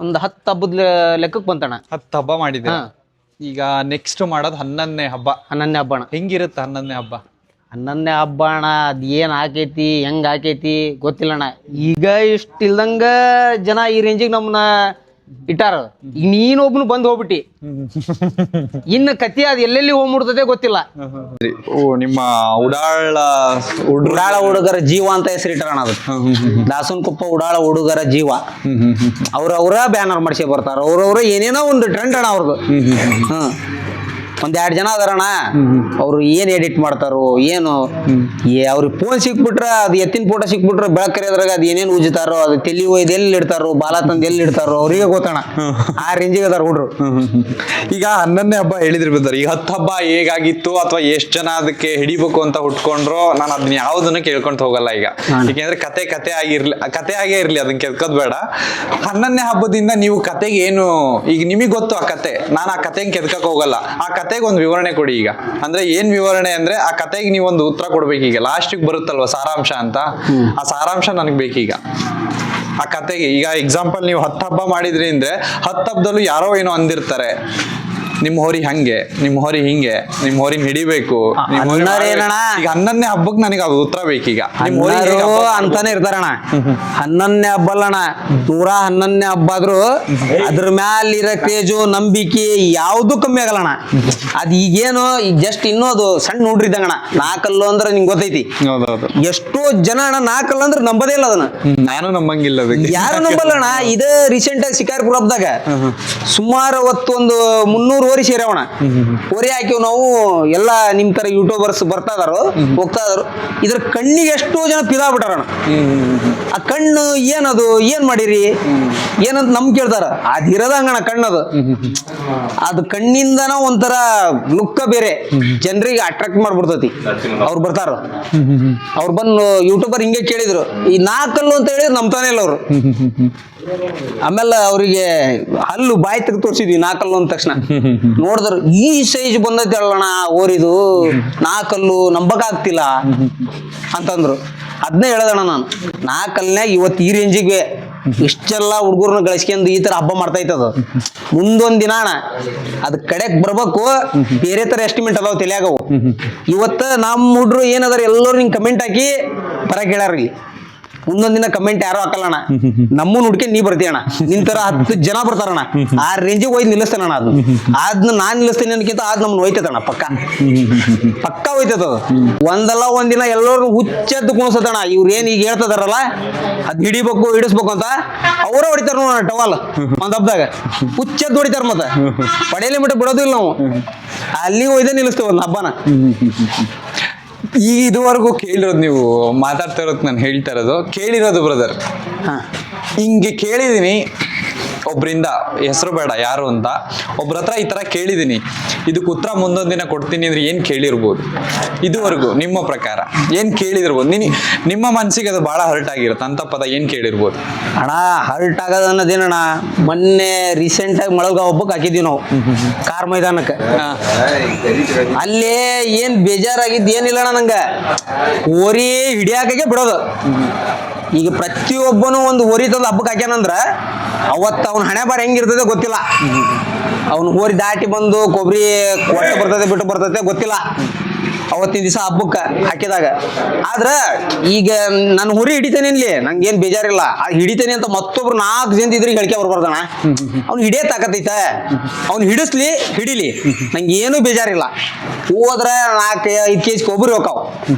ಒಂದು 10 ಹಬ್ಬದ ಲೆಕ್ಕಕ್ಕೆ ಬಂತಣ್ಣ. 10 ಹಬ್ಬ ಮಾಡಿದ್ರಿ. ಈಗ ನೆಕ್ಸ್ಟ್ ಮಾಡೋದು 11ನೇ ಹಬ್ಬ. 11ನೇ ಹಬ್ಬ ಅಣ್ಣ. ಹೆಂಗಿರುತ್ತೆ 11ನೇ ಹಬ್ಬ? 11ನೇ ಹಬ್ಬ ಅಣ್ಣ, ಅದ್ ಏನ್ ಆಕೈತಿ ಹೆಂಗ್ ಆಕೈತಿ ಗೊತ್ತಿಲ್ಲ ಅಣ್ಣ. ಈಗ ಇಷ್ಟ ಇಲ್ದಂಗ ಜನ ಈ ರೇಂಜಿಗೆ ನಮ್ಮನ್ನ ಇಟ್ಟಾರ. ಈಗ ನೀನೊಬ್ನು ಬಂದ್ ಹೋಗ್ಬಿಟ್ಟಿ. ಇನ್ನು ಕತಿ ಅದ್ ಎಲ್ಲೆಲ್ಲಿ ಹೋಗ್ಬಿಡ್ತದೆ ಗೊತ್ತಿಲ್ಲ. ಓ, ನಿಮ್ಮ ಉಡಾಳ ಹುಡುಗರ ಜೀವ ಅಂತ ಹೆಸರಿಟ್ಟಾರಣ. ಅದು ದಾಸನಕೊಪ್ಪ ಉಡಾಳ ಹುಡುಗರ ಜೀವ. ಅವ್ರವ್ರ ಬ್ಯಾನರ್ ಮಾಡಿಸಿ ಬರ್ತಾರ. ಅವ್ರವ್ರ ಏನೇನೋ ಒಂದು ಟ್ರೆಂಡ್ ಅಣ್ಣ ಅವ್ರದ್ದು. ಒಂದ್ 2 ಜನ ಅದಾರಣ್ಣ. ಅವ್ರು ಏನ್ ಎಡಿಟ್ ಮಾಡ್ತಾರೋ ಏನು, ಅವ್ರಿಗೆ ಫೋನ್ ಸಿಕ್ಬಿಟ್ರ ಅದು ಎತ್ತಿನ ಫೋಟೋ ಸಿಕ್ಬಿಟ್ರ ಬೆಳಕರಿಯೋದ್ರಾಗ ಅದು ಏನೇನು ಉಜ್ತಾರೋ, ಅದು ತೆಲಿ ಒಯ್ದು ಎಲ್ಲಿ ಇಡ್ತಾರೋ, ಬಾಲ ತಂದು ಎಲ್ಲಿ ಇಡ್ತಾರೋ ಅವ್ರಿಗೆ ಗೊತ್ತಣ್ಣ. ಆ ರೇಂಜಿಗೆ ಅದಾರ ಹುಡ್ರು. ಈಗ 11ನೇ ಹಬ್ಬ ಹೇಳಿದ್ರಿ ಬ್ರದರ್. ಈಗ 10 ಹಬ್ಬ ಹೇಗಾಗಿತ್ತು ಅಥವಾ ಎಷ್ಟ್ ಜನ ಅದಕ್ಕೆ ಹಿಡಿಬೇಕು ಅಂತ ಹುಟ್ಕೊಂಡ್ರು, ನಾನು ಅದನ್ನ ಯಾವ್ದನ್ನ ಕೇಳ್ಕೊಂತ ಹೋಗಲ್ಲ ಈಗ. ಯಾಕೆಂದ್ರೆ ಕತೆ ಆಗೇ ಇರ್ಲಿ, ಅದನ್ನ ಕೆದ್ಕೋದ್ ಬೇಡ. 11ನೇ ಹಬ್ಬದಿಂದ ನೀವು ಕತೆಗೆ ಏನು, ಈಗ ನಿಮಗೆ ಗೊತ್ತು ಆ ಕತೆ, ನಾನು ಆ ಕತೆಗೆ ಕೆದ್ಕಕ್ ಹೋಗಲ್ಲ. ಆ ಕತೆಗೆ ಒಂದು ವಿವರಣೆ ಕೊಡಿ ಈಗ. ಅಂದ್ರೆ ಏನ್ ವಿವರಣೆ ಅಂದ್ರೆ ಆ ಕತೆಗೆ ನೀವೊಂದು ಉತ್ತರ ಕೊಡ್ಬೇಕು. ಈಗ ಲಾಸ್ಟಿಗೆ ಬರುತ್ತಲ್ವ ಸಾರಾಂಶ ಅಂತ, ಆ ಸಾರಾಂಶ ನನಗೆ ಬೇಕೀಗ ಆ ಕತೆಗೆ. ಈಗ ಎಕ್ಸಾಂಪಲ್ ನೀವು 10 ಹಬ್ಬ ಮಾಡಿದ್ರಿ ಅಂದ್ರೆ 10 ಹಬ್ಬದಲ್ಲೂ ಯಾರೋ ಏನೋ ಅಂದಿರ್ತಾರೆ, ನಿಮ್ಮ ಹೋರಿ ಹಂಗೆ, ನಿಮ್ಮ ಹೋರಿ ಹಿಂಗೆ, ನಿಮ್ಮ ಹೋರಿನ ಹಿಡಿಬೇಕು. ಈಗ 11ನೇ ಹಬ್ಬಕ್ಕೆ ನನಗೆ ಅದು ಉತ್ತರ ಬೇಕೀಗ. ಅಂತಾನೆ ಇರ್ತಾರಣ್ಣ. 11ನೇ ಹಬ್ಬ ಅಲ್ಲಣ್ಣ, 111ನೇ ಹಬ್ಬ ಆದ್ರೂ ಅದ್ರ ಮ್ಯಾಲ ಇರೋ ಕ್ರೇಜು ನಂಬಿಕೆ ಯಾವ್ದು ಕಮ್ಮಿ ಆಗಲ್ಲಣ್ಣ. ಅದ್ ಈಗೇನು ಈಗ ಜಸ್ಟ್ ಇನ್ನೋದು ಸಣ್ಣ ನೋಡ್ರಿದಂಗಣ. 4 ಕಲ್ಲು ಅಂದ್ರೆ ನಿಂಗೆ ಗೊತ್ತೈತಿ. ಎಷ್ಟೋ ಜನ ಅಣ್ಣ 4 ಕಲ್ಲು ಅಂದ್ರೆ ನಂಬದೇ ಇಲ್ಲ ಅದನ್ನ. ನಾನು ನಂಬಂಗಿಲ್ಲ, ಯಾರು ನಂಬಲ್ಲಣ್ಣ. ಇದೇ ರೀಸೆಂಟ್ ಆಗಿ ಶಿಕಾರ್ಪುರ ಹಬ್ಬದಾಗ ಸುಮಾರು ಅವತ್ತು ಒಂದು 300 ಹೋರಿ ಸೇರವಣ. ಹೋರಿ ಹಾಕಿವ್ ನಾವು ಎಲ್ಲ ನಿಮ್ ತರ ಯೂಟ್ಯೂಬರ್ಸ್ ಬರ್ತಾ ಇದಾರು, ಹೋಗ್ತಾ ಇದಾರು. ಇದ್ರ ಕಣ್ಣಿಗೆ ಎಷ್ಟೋ ಜನ ಪಿದಾ ಬಿಟ್ಟಾರಣ. ಆ ಕಣ್ಣು ಏನದು, ಏನ್ ಮಾಡಿರಿ ಏನಂತ ನಮ್ ಕೇಳ್ತಾರ. ಅದಿರದಂಗಣ ಕಣ್ಣದು. ಅದು ಕಣ್ಣಿಂದನ ಒಂಥರ ಲುಕ್ಕ ಬೇರೆ ಜನರಿಗೆ ಅಟ್ರಾಕ್ಟ್ ಮಾಡ್ಬಿಡ್ತತಿ. ಅವ್ರು ಬರ್ತಾರ, ಅವ್ರು ಬಂದು ಯೂಟ್ಯೂಬರ್ ಹಿಂಗೆ ಕೇಳಿದ್ರು, ಈ 4 ಕಲ್ಲು ಅಂತ ಹೇಳಿದ್ರೆ ನಂಬ್ತಾನೆ ಇಲ್ಲ ಅವ್ರು. ಆಮೇಲೆ ಅವ್ರಿಗೆ ಹಲ್ಲು ಬಾಯಿ ತೆಗೆದು ತೋರಿಸಿದ್ವಿ 4 ಕಲ್ಲು ಅಂದ ತಕ್ಷಣ. ನೋಡಿದ್ರು ಈ ಸೈಜ್ ಬಂದೈತಿ ಅಲ್ಲಣ್ಣ ಓರಿದು, 4 ಕಲ್ಲು ನಂಬಕ್ ಆಗ್ತಿಲ್ಲ ಅಂತಂದ್ರು. ಅದನ್ನೇ ಹೇಳದಣ್ಣ ನಾನು. 4 ಕಲ್ನಾಗ ಇವತ್ತು ಈ ರೇಂಜಿಗೆ ಇಷ್ಟೆಲ್ಲ ಹುಡುಗರನ್ನ ಗಳಿಸ್ಕೊಂಡು ಈ ತರ ಹಬ್ಬ ಮಾಡ್ತಾ ಇತ್ತದ. ಮುಂದೊಂದ್ ದಿನ ಅಣ್ಣ ಅದ್ ಕಡೆಕ್ ಬರ್ಬೇಕು, ಬೇರೆ ತರ ಎಸ್ಟಿಮೇಟ್ ಅದಾವ ತಲೆಯಾಗವು. ಇವತ್ತ ನಮ್ಮ ಹುಡ್ರು ಏನದಾರ ಎಲ್ಲರೂ ನಿಂಗೆ ಕಮೆಂಟ್ ಹಾಕಿ ಪರ ಕೇಳಾರ. ಇಲ್ಲಿ ಮುಂದೊಂದ್ ದಿನ ಕಮೆಂಟ್ ಯಾರು ಹಾಕಲ್ಲಣ್ಣ, ನಮ್ಮನ್ನ ಹುಡ್ಕೊಂಡು ನೀ ಬರ್ತೀಯಣ್ಣ, ನಿನ್ ತರ 10 ಜನ ಬರ್ತಾರಣ್ಣ. ಆ ರೇಂಜಿಗೆ ಒಯ್ದು ನಿಲ್ಲಿಸ್ತಾನಣ್ಣ. ಅದನ್ನ ನಾನ್ ನಿಲ್ಲಿಸ್ತೇನೆ ಅನ್ಕಿಂತ ಅದ್ ನಮ್ಮನ್ನ ಒಯ್ತದಣ್ಣ. ಪಕ್ಕ ಒಯ್ತದ. ಒಂದಲ್ಲ ಒಂದಿನ ಎಲ್ಲರೂ ಹುಚ್ಚದ್ದು ಕುಣಿಸತಣ್ಣ. ಇವ್ರು ಏನ್ ಈಗ ಹೇಳ್ತದಾರಲ್ಲ ಅದ್ ಹಿಡಿಸ್ಬೇಕು ಅಂತ ಅವರ ಹೊಡಿತಾರ ನೋಡೋಣ ಟವಾಲ್ ಒಂದ್ ಹಬ್ಬದಾಗ. ಹುಚ್ಚದ್ದು ಹೊಡಿತಾರ. ಮತ್ತೆ ಪಡೆಯಲಿ ಮಟ್ಟ ಬಿಡೋದಿಲ್ಲ ನಾವು. ಅಲ್ಲಿಗೆ ಒಯ್ದೇ ನಿಲ್ಲಿಸ್ತೇವೆ ಒಂದು ಹಬ್ಬನ. ಈಗ ಇದುವರೆಗೂ ಕೇಳಿರೋದು, ನೀವು ಮಾತಾಡ್ತಾ ಇರೋದು, ನಾನು ಹೇಳ್ತಾ ಇರೋದು ಕೇಳಿರೋದು ಬ್ರದರ್. ಹಿಂಗೆ ಕೇಳಿದೀನಿ, ಒಬ್ರಿಂದ, ಹೆಸರು ಬೇಡ ಯಾರು ಅಂತ, ಒಬ್ರ ಹತ್ರ ಈ ತರ ಕೇಳಿದೀನಿ, ಇದಕ್ಕೆ ಉತ್ತರ ಮುಂದೊಂದು ದಿನ ಕೊಡ್ತೀನಿ ಅಂದ್ರೆ ಏನ್ ಕೇಳಿರ್ಬೋದು? ಇದುವರೆಗೂ ನಿಮ್ಮ ಪ್ರಕಾರ ಏನ್ ಕೇಳಿದಿರ್ಬೋದು? ನಿಮ್ಮ ಮನ್ಸಿಗೆ ಅದು ಬಹಳ ಹರ್ಟ್ ಆಗಿರುತ್ತೆ ಅಂತ ಪದ ಏನ್ ಕೇಳಿರ್ಬೋದು? ಅಣ್ಣ ಹರ್ಟ್ ಆಗೋದು ಅನ್ನೋದೇನಣ್ಣ, ಮೊನ್ನೆ ರೀಸೆಂಟ್ ಆಗಿ ಮಳಗ ಹಬ್ಬಕ್ಕೆ ಹಾಕಿದ್ವಿ ನಾವು ಕಾರ್ ಮೈದಾನಕ್ಕೆ. ಅಲ್ಲೇ ಏನ್ ಬೇಜಾರಾಗಿದ್ದು ಏನಿಲ್ಲ ಅಣ್ಣ, ನಂಗೆ ಹೋರಿ ಹಿಡಿಯಾಕೆ ಬಿಡೋದು. ಈಗ ಪ್ರತಿಯೊಬ್ಬನು ಒಂದು ಹೋರಿ ತಂದು ಹಬ್ಬಕ್ಕೆ ಹಾಕ್ಯಾನಂದ್ರ ಅವತ್ತು ಅವ್ನ ಹಣೆ ಬಾರ ಹೆಂಗಿರ್ತದೆ ಗೊತ್ತಿಲ್ಲ. ಅವ್ನು ಹೋರಿ ದಾಟಿ ಬಂದು ಕೊಬ್ಬರಿ ಕೊಟ್ಟೆ ಬರ್ತದೆ ಬಿಟ್ಟು ಬರ್ತದೆ ಗೊತ್ತಿಲ್ಲ ಅವತ್ತಿನ ದಿವಸ ಹಬ್ಬಕ್ಕೆ ಹಾಕಿದಾಗ. ಆದ್ರ ಈಗ ನಾನು ಹುರಿ ಹಿಡಿತೇನೆ ಇಲ್ಲಿ, ನಂಗೆ ಏನ್ ಬೇಜಾರಿಲ್ಲ. ಹಿಡಿತೇನೆ ಅಂತ ಮತ್ತೊಬ್ರು 4 ಜನ ಇದ್ರೆ ಹೇಳಿಕೆ ಬರ್ಬಾರ್ದಣ. ಅವ್ನು ಹಿಡಿಯೇ ತಾಕತ್ತೈತೆ, ಅವ್ನು ಹಿಡಿಸ್ಲಿ ಹಿಡಿಲಿ, ನಂಗೆ ಏನೂ ಬೇಜಾರಿಲ್ಲ. ಹೋದ್ರೆ 4-5 kg ಕೊಬ್ಬರಿ ಹೋಕಾವ್,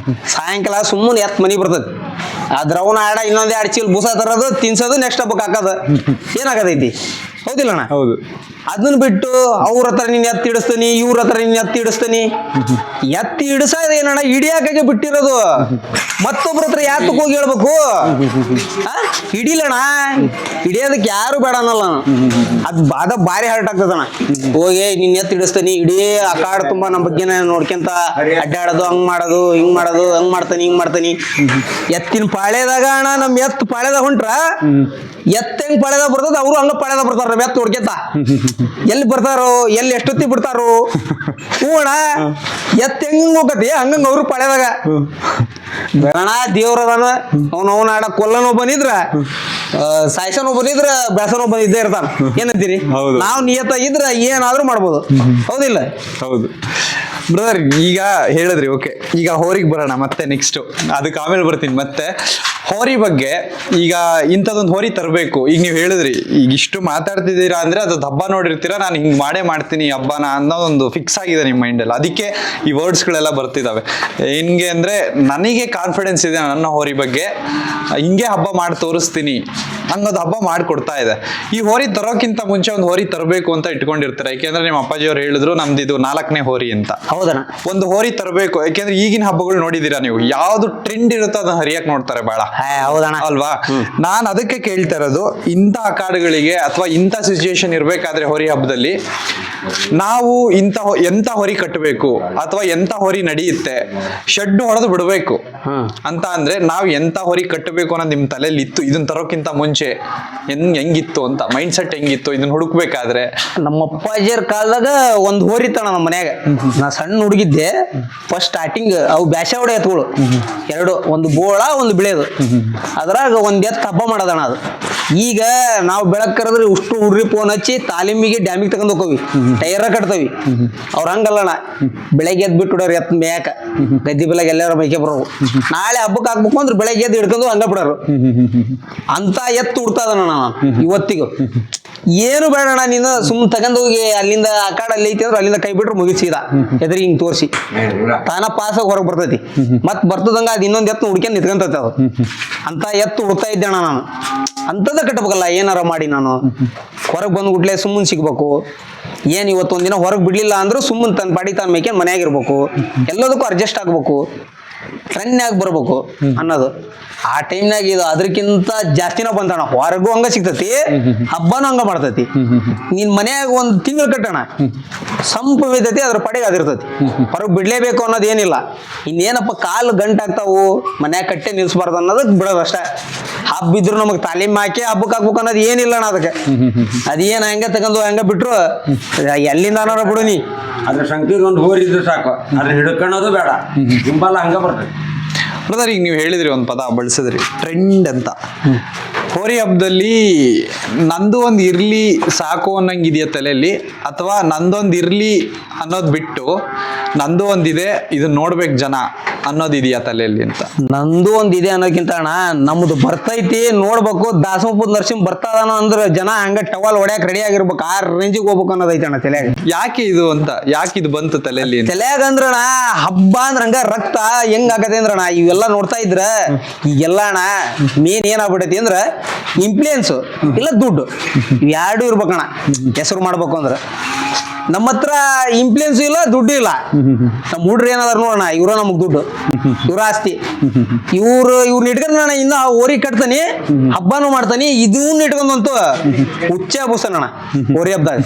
ಸಾಯಂಕಾಲ ಸುಮ್ಮನೆ ಎತ್ ಮನಿ ಬರ್ತದೆ. ಅದ್ರ ಅವನ ಆಡ ಇನ್ನೊಂದು 2 ಚೀಲ ಬೂಸ ತರೋದು, ತಿನ್ಸೋದು, ನೆಕ್ಸ್ಟ್ ಹಬ್ಬಕ್ಕೆ ಹಾಕೋದು. ಏನಾಗತೈತಿ? ಹೌದಿಲ್ಲಣ್ಣ? ಹೌದು. ಅದನ್ನ ಬಿಟ್ಟು ಅವ್ರ ಹತ್ರ ನೀನ್ ಎತ್ತಿ ಹಿಡಿಸ್ತಾನಿ, ಇವ್ರ ಹತ್ರ ನೀನ್ ಎತ್ತಿ ಹಿಡಿಸ್ತಾನಿ. ಎತ್ತಿ ಹಿಡಿಸೋದು ಏನಣ್ಣ, ಹಿಡಿಯಾಕೆ ಬಿಟ್ಟಿರೋದು. ಮತ್ತೊಬ್ರ ಹತ್ರ ಯಾತಕ್ಕೆ ಹೋಗಿ ಹೇಳ್ಬೇಕು? ಹಿಡಿಲಣ್ಣ, ಹಿಡಿಯೋದಕ್ಕೆ ಯಾರು ಬೇಡ ಅನ್ನಲ್ಲ. ಅದ ಭಾರಿ ಹರ್ಟ್ ಆಗ್ತದಣ್ಣ. ಹೋಗಿ ನಿನ್ ಎತ್ತಿ ಹಿಡಿಸ್ತಾನಿ, ಇಡೀ ಆ ಕಾಡು ತುಂಬಾ ನಮ್ಮ ಬಗ್ಗೆ ನೋಡ್ಕೊಂತ ಅಡ್ಡಾಡೋದು, ಹಂಗ್ ಮಾಡೋದು, ಹಿಂಗ್ ಮಾಡೋದು, ಹಂಗ್ ಮಾಡ್ತಾನಿ, ಹಿಂಗ್ ಮಾಡ್ತಾನಿ. ಎತ್ತಿನ ಪಾಳ್ಯದಾಗ ಅಣ್ಣ, ನಮ್ ಎತ್ತು ಪಾಳ್ಯದಾಗ ಹೊಂಟ್ರ ಎತ್ತ ಹೆಂಗ್ ಪಾಳ್ಯದಾಗ ಬರ್ತದ, ಅವ್ರು ಹಂಗ ಪಾಳ್ಯದಾಗ ಬರ್ತಾರ. ನಮ್ ಎತ್ತು ನೋಡ್ಕೊಂತ ಎಲ್ಲಿ ಬರ್ತಾರೋ, ಎಲ್ಲಿ ಎಷ್ಟೊತ್ತಿ ಬಿಡ್ತಾರೋ. ಹ್ಞೂ ಅಣ್ಣ, ಎತ್ತ ಹೆಂಗ್ ಹೋಗತಿ ಹಂಗಂಗ ಅವ್ರು ಪಾಳ್ಯದಾಗ. ಬೇಡ ದೇವ್ರದಾನ, ಅವನ ಆಡ ಕೊಲ್ಲನೋ ಬಂದಿದ್ರ ಸಾಯ್ಸನೋ ಬಂದಿದ್ರ ಬೆಳಸನೋ ಬಂದಿದ್ದೇ ಇರ್ತಾನ. ಏನಂತೀರಿ? ನಾವು ನಿಯತ್ತಾಗಿದ್ರ ಏನಾದ್ರೂ ಮಾಡ್ಬೋದು. ಹೌದಿಲ್ಲ? ಹೌದು ಬ್ರದರ್. ಈಗ ಹೇಳಿದ್ರಿ, ಓಕೆ. ಈಗ ಹೋರಿಗೆ ಬರೋಣ ಮತ್ತೆ ನೆಕ್ಸ್ಟ್, ಅದಕ್ಕೆ ಆಮೇಲೆ ಬರ್ತೀನಿ. ಮತ್ತೆ ಹೋರಿ ಬಗ್ಗೆ, ಈಗ ಇಂಥದ್ದೊಂದು ಹೋರಿ ತರಬೇಕು. ಈಗ ನೀವು ಹೇಳಿದ್ರಿ, ಈಗ ಇಷ್ಟು ಮಾತಾಡ್ತಿದ್ದೀರಾ ಅಂದ್ರೆ ಅದು ಹಬ್ಬ ನೋಡಿರ್ತೀರಾ, ನಾನು ಹಿಂಗೆ ಮಾಡೇ ಮಾಡ್ತೀನಿ ಹಬ್ಬನ ಅನ್ನೋದೊಂದು ಫಿಕ್ಸ್ ಆಗಿದೆ ನಿಮ್ಮ ಮೈಂಡಲ್ಲಿ. ಅದಕ್ಕೆ ಈ ವರ್ಡ್ಸ್ಗಳೆಲ್ಲ ಬರ್ತಿದ್ದಾವೆ. ಹೆಂಗೆ ಅಂದರೆ, ನನಗೆ ಕಾನ್ಫಿಡೆನ್ಸ್ ಇದೆ ನನ್ನ ಹೋರಿ ಬಗ್ಗೆ, ಹಿಂಗೆ ಹಬ್ಬ ಮಾಡಿ ತೋರಿಸ್ತೀನಿ ಅನ್ನೋದು ಹಬ್ಬ ಮಾಡಿಕೊಡ್ತಾ ಇದೆ. ಈ ಹೋರಿ ತರೋಕ್ಕಿಂತ ಮುಂಚೆ ಒಂದು ಹೋರಿ ತರಬೇಕು ಅಂತ ಇಟ್ಕೊಂಡಿರ್ತಾರೆ. ಯಾಕೆಂದ್ರೆ ನಿಮ್ಮ ಅಪ್ಪಾಜಿಯವ್ರು ಹೇಳಿದ್ರು ನಮ್ದು ಇದು 4ನೇ ಹೋರಿ ಅಂತ. ಹೌದಣ್ಣ. ಒಂದು ಹೋರಿ ತರಬೇಕು, ಯಾಕೆಂದ್ರೆ ಈಗಿನ ಹಬ್ಬಗಳು ನೋಡಿದೀರಾ ನೀವು, ಯಾವ್ದು ಟ್ರೆಂಡ್ ಇರುತ್ತೋ ಅದನ್ನ ಹರಿಯಕ್ ನೋಡ್ತಾರೆ ಬಹಳ. ಹೌದಣ್ಣ ಅಲ್ವಾ? ನಾನ್ ಅದಕ್ಕೆ ಕೇಳ್ತಾ ಇರೋದು, ಇಂಥ ಕಾಡುಗಳಿಗೆ ಅಥವಾ ಇಂಥ ಸಿಚುಯೇಷನ್ ಇರ್ಬೇಕಾದ್ರೆ ಹೋರಿ ಹಬ್ಬದಲ್ಲಿ ನಾವು ಎಂತ ಹೊರಿ ಕಟ್ಟಬೇಕು ಅಥವಾ ಎಂತ ಹೊರಿ ನಡೆಯುತ್ತೆ, ಶೆಡ್ ಹೊಡೆದು ಬಿಡಬೇಕು ಅಂತ ಅಂದ್ರೆ ನಾವು ಎಂತ ಹೊರಿ ಕಟ್ಟಬೇಕು ಅನ್ನೋದು ನಿಮ್ ತಲೆಯಲ್ಲಿ ಇತ್ತು ಇದನ್ನ ತರೋಕ್ಕಿಂತ ಮುಂಚೆ? ಹೆಂಗಿತ್ತು ಅಂತ ಮೈಂಡ್ ಸೆಟ್ ಹೆಂಗಿತ್ತು ಇದನ್ನ ಹುಡುಕ್ಬೇಕಾದ್ರೆ? ನಮ್ಮ ಅಪ್ಪಾಜಿಯರ್ ಕಾಲದಾಗ ಒಂದ್ ಹೋರಿ ತಣ ನಮ್ಮ ಮನ್ಯಾಗ. ನಾ ಸಣ್ಣ ಹುಡುಗಿದ್ದೆ, ಫಸ್ಟ್ ಸ್ಟಾರ್ಟಿಂಗ್ ಅವು ಬ್ಯಾಸ ಹೊಡೆ ಎತ್ಗಳು 2, ಒಂದು ಬೋಳ ಒಂದು ಬಿಳೆದು. ಅದ್ರಾಗ ಒಂದ್ ಎತ್ತು ಹಬ್ಬ ಮಾಡೋದಣ್ಣ. ಅದು ಈಗ ನಾವು ಬೆಳಕ್ ಕರೆದ್ರೆ ಉಷ್ಟು ಹುಡ್ರಿ ಫೋನ್ ಹಚ್ಚಿ ತಾಲೀಮಿಗೆ ಡ್ಯಾಮಿಗೆ ತಗೊಂಡ್ ಹೋಗ್ತೀವಿ, ಟೈರ ಕಟ್ತವಿ. ಅವ್ರ ಹಂಗಲ್ಲಣ್ಣ, ಬೆಳಗ್ಗೆ ಎದ್ದು ಬಿಟ್ಟು ಬಿಡೋರು ಎತ್ತು ಮೇಯಕ, ಗದ್ದಿ ಬೆಳಗ್ಗೆ ಎಲ್ಲಾರು ಮೈಕೆ ಬರೋರು. ನಾಳೆ ಹಬ್ಬಕ್ಕೆ ಹಾಕ್ಬೇಕು ಅಂದ್ರೆ ಬೆಳಗ್ಗೆ ಎದ್ದು ಹಿಡ್ಕೊಂಡು ಹಂಗ ಬಿಡೋರು. ಅಂತ ಎತ್ತು ಹುಡ್ತದಣ್ಣ ನಾನು ಇವತ್ತಿಗೂ. ಏನು ಬೇಡಣ್ಣ, ನೀನು ಸುಮ್ ತಗೊಂಡ್ ಹೋಗಿ ಅಲ್ಲಿಂದ ಆ ಕಾಡ ಅಲ್ಲಿ ಐತಿ ಅಂದ್ರೆ ಅಲ್ಲಿಂದ ಕೈ ಬಿಟ್ರೆ ಮುಗಿಸಿದ ಎದ್ರಿ ಹಿಂಗ್ ತೋರಿಸಿ ತಾನ ಪಾಸಾಗಿ ಹೊರಗೆ ಬರ್ತೈತಿ. ಮತ್ ಬರ್ತದಂಗ ಅದ್ ಇನ್ನೊಂದ್ ಎತ್ತು ಹುಡ್ಕೊಂಡ್ ನಿತ್ಕೊಂತೈತಿ. ಅದು ಅಂತ ಎತ್ತು ಹುಡ್ತಾ ಇದ್ದೆ ಅಣ್ಣ ನಾನು. ಅಂತದ ಕಟ್ಟಬೇಕಲ್ಲ ಏನಾರ ಮಾಡಿ. ನಾನು ಹೊರಗೆ ಬಂದ್ಬಿಟ್ಲೆ ಸುಮ್ಮನೆ ಸಿಗ್ಬೇಕು. ಏನ್ ಇವತ್ತೊಂದಿನ ಹೊರಗೆ ಬಿಡ್ಲಿಲ್ಲ ಅಂದ್ರೂ ಸುಮ್ಮನೆ ತನ್ನ ಪಾಡಿ ತಾನು ಮೇಕೆ ಮನೆಯಾಗಿರ್ಬೇಕು, ಎಲ್ಲದಕ್ಕೂ ಅಡ್ಜಸ್ಟ್ ಆಗ್ಬೇಕು, ಟ್ರೆಂಡ್ನಾಗ ಬರ್ಬೇಕು ಅನ್ನೋದು. ಆ ಟೈಮ್ನಾಗ ಇದು ಅದಕ್ಕಿಂತ ಜಾಸ್ತಿನ ಬಂತಣ್ಣ. ಹೊರಗೂ ಹಂಗ ಸಿಗ್ತತಿ, ಹಬ್ಬನೂ ಹಂಗ ಮಾಡ್ತತಿ. ನಿನ್ ಮನ್ಯಾಗ ಒಂದ್ ತಿಂಗಳು ಕಟ್ಟಣ ಸಂಪು ಬಿದ್ದತಿ, ಅದ್ರ ಪಡೆಗೆ ಅದಿರ್ತತಿ. ಹೊರಗೆ ಬಿಡ್ಲೇಬೇಕು ಅನ್ನೋದು ಏನಿಲ್ಲ. ಇನ್ನೇನಪ್ಪ ಕಾಲು ಗಂಟಾಗ್ತಾವು ಮನ್ಯಾಗ ಕಟ್ಟೆ ನಿಲ್ಸ್ಬಾರ್ದು ಅನ್ನೋದಕ್ಕೆ ಬಿಡೋದು ಅಷ್ಟೇ. ಹಬ್ಬ ಇದ್ರು ನಮಗ್ ತಾಲೀಮ್ ಹಾಕಿ ಹಬ್ಬಕ್ಕೆ ಹಾಕ್ಬೇಕು ಅನ್ನೋದು ಏನಿಲ್ಲ ಅಣ್ಣ. ಅದಕ್ಕೆ ಅದೇನ್ ಹಂಗ ತಗೊಂಡು ಹಂಗ ಬಿಟ್ರು ಎಲ್ಲಿಂದ ಅನ್ನೋರ ಬಿಡು. ನೀ ಅದ್ರ ಸಂಖ್ಯೆಗೆ ಒಂದು ಹೋರಿದ್ರೆ ಸಾಕು, ಅದ್ರ ಹಿಡ್ಕೊಳ್ಳೋದು ಬೇಡ, ಹಿಂಬಲ್ಲ ಹಂಗ ಬರ್ತದೆ. ಬ್ರದರ್, ಈಗ ನೀವು ಹೇಳಿದ್ರಿ ಒಂದು ಪದ ಬಳಸಿದ್ರಿ, ಟ್ರೆಂಡ್ ಅಂತ. ಹೋರಿ ಹಬ್ಬದಲ್ಲಿ ನಂದು ಒಂದು ಇರ್ಲಿ ಸಾಕು ಅನ್ನಂಗಿದೆಯಾ ತಲೆಯಲ್ಲಿ, ಅಥವಾ ನಂದೊಂದು ಇರ್ಲಿ ಅನ್ನೋದು ಬಿಟ್ಟು ನಂದು ಒಂದಿದೆ ಇದನ್ನ ನೋಡ್ಬೇಕು ಜನ ಅನ್ನೋದಿದೆಯಾ ತಲೆಯಲ್ಲಿ ಅಂತ? ನಂದು ಒಂದಿದೆ ಅನ್ನೋಕ್ಕಿಂತ ಅಣ್ಣ, ನಮ್ದು ಬರ್ತೈತಿ ನೋಡ್ಬೇಕು, ದಾಸೋಪದ ನರ್ಸಿಂಗ್ ಬರ್ತದಾನ ಅಂದ್ರೆ ಜನ ಹಂಗ ಟವಲ್ ಹೊಡ್ಯಾಕ್ ರೆಡಿ ಆಗಿರ್ಬೇಕು, ಆ ರೇಂಜಿಗೆ ಹೋಗ್ಬೇಕು ಅನ್ನೋದೈತೆ ಅಣ್ಣ ತಲೆಯಾಗ. ಯಾಕೆ ಇದು ಅಂತ, ಯಾಕೆ ಇದು ಬಂತು ತಲೆಯಲ್ಲಿ ತಲೆಯಾಗ ಅಂದ್ರಣ ಹಬ್ಬ ಅಂದ್ರ ಹಂಗ ರಕ್ತ ಹೆಂಗ್ ಆಗತ್ತೆ ಅಂದ್ರಣ, ಇವೆಲ್ಲ ನೋಡ್ತಾ ಇದ್ರ ಈಗೆಲ್ಲ ಅಣ್ಣ ಮೇನ್ ಏನಾಗ್ಬಿಟ್ಟೈತಿ ಅಂದ್ರ ಇನ್ಫ್ಲೂಯೆನ್ಸ್ ಇಲ್ಲ ದುಡ್ಡು, ಇವ್ ಎರಡು ಇರ್ಬೇಕಣ್ಣ ಹೆಸರು ಮಾಡ್ಬೇಕು ಅಂದ್ರ. ನಮ್ಮ ಹತ್ರ ಇಂಪ್ಲೂಯೆನ್ಸ್ ಇಲ್ಲ, ದುಡ್ಡು ಇಲ್ಲ. ನಮ್ಮ ಹುಡ್ರು ಏನದಾರ ನೋಡೋಣ, ಇವ್ರ ನಮಗ್ ದುಡ್ಡು, ಇವ್ರ ಆಸ್ತಿ. ಇವ್ರನ್ನ ಇಟ್ಕೊಂಡು ನಾನು ಇನ್ನ ಓರಿ ಕಟ್ತಾನೆ, ಹಬ್ಬನೂ ಮಾಡ್ತಾನೆ. ಇದನ್ನ ಇಟ್ಕೊಂಡಂತೂ ಹುಚ್ಚ ಬೂಸನಣ್ಣ ಓರಿ ಹಬ್ಬದಾಗ.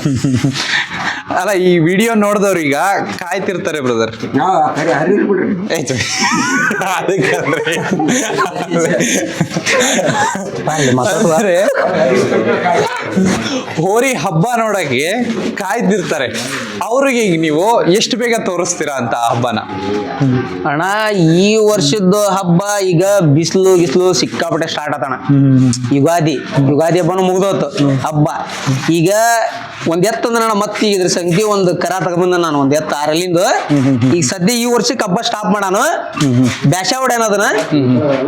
ಅಲ್ಲ, ಈ ವಿಡಿಯೋ ನೋಡಿದವ್ರು ಈಗ ಕಾಯ್ತಿರ್ತಾರೆ ಬ್ರದರ್. ಹೋರಿ ಹಬ್ಬ ನೋಡಕ್ಕೆ ಕಾಯ್ತಿರ್ತಾರೆ. ಅವ್ರಿಗೆ ಈಗ ನೀವು ಎಷ್ಟು ಬೇಗ ತೋರಿಸ್ತೀರಾ ಅಂತ ಹಬ್ಬನ? ಅಣ್ಣ, ಈ ವರ್ಷದ ಹಬ್ಬ ಈಗ ಬಿಸಿಲು ಸಿಕ್ಕಾಪಟ್ಟೆ ಸ್ಟಾರ್ಟ್ ಆತಣ. ಯುಗಾದಿ ಹಬ್ಬನು ಮುಗ್ದೋತು. ಹಬ್ಬ ಈಗ ಒಂದ್ ಎತ್ತ ಅಂದ್ರ ಮತ್ತೆ ಈಗ ಇದ್ರ ಸಂಖ್ಯೆ ಒಂದು ಕರ ತಗೊಂಬಂದ ನಾನು, ಒಂದ್ ಎತ್ತ 6 ಈಗ ಸದ್ಯ ಈ ವರ್ಷಕ್ಕೆ ಹಬ್ಬ ಸ್ಟಾಪ್ ಮಾಡಾನು. ಬ್ಯಾಶಾ ಹೊಡೆ ಅನ್ನೋದನ್ನ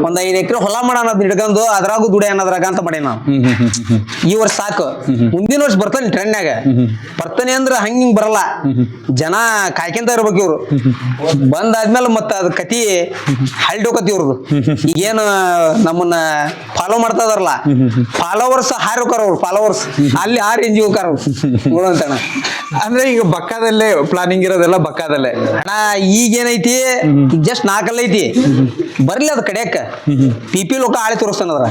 ಒಂದ್ 5 ಎಕರೆ ಹೊಲ ಮಾಡಾನ, ಅದ್ ಹಿಡ್ಕೊಂಡು ಅದ್ರಾಗು ದುಡಿ ಅನ್ನೋದ್ರಾಗ ಅಂತ ಮಾಡಿ ನಾನು. ಈ ವರ್ಷ ಸಾಕು, ಮುಂದಿನ ವರ್ಷ ಬರ್ತಾನೆ ಟ್ರೆಂಡ್ನಾಗ. ಬರ್ತಾನೆ ಅಂದ್ರ ಹಂಗಿಂಗ್ ಬರಲ್ಲ, ಜನ ಕಾಯ್ಕೊಂತ ಇರ್ಬೇಕು. ಇವ್ರು ಬಂದಾದ್ಮೇಲೆ ಮತ್ತ ಅದ್ ಕತಿ ಹಳ್ಡೋಕತಿ ಇವ್ರದ್ದು. ಈಗೇನು ನಮ್ಮನ್ನ ಫಾಲೋ ಮಾಡ್ತಾ ಇದಾರಲ್ಲ, ಫಾಲೋವರ್ಸ್ ಹಾರೋಕಾರ ಅವ್ರು, ಫಾಲೋವರ್ಸ್ ಅಲ್ಲಿ ಆ ರೇಂಜ್ ಹೋಗಾರ ನೋಡಂತಣ. ಅಂದ್ರೆ ಈಗ ಬಕ್ಕಾದಲ್ಲೇ ಪ್ಲಾನಿಂಗ್ ಇರೋದೆಲ್ಲ ಬಕ್ಕಾದಲ್ಲೇ ಅಣ್ಣ. ಈಗೇನೈತಿ, ಜಸ್ಟ್ 4 ಐತಿ, ಬರ್ಲಿ ಅದ್ ಕಡೆಯಕ್ಕ PP ಲೋಕ ಆಳಿ ತೋರಿಸ್ತಾನದ್ರ.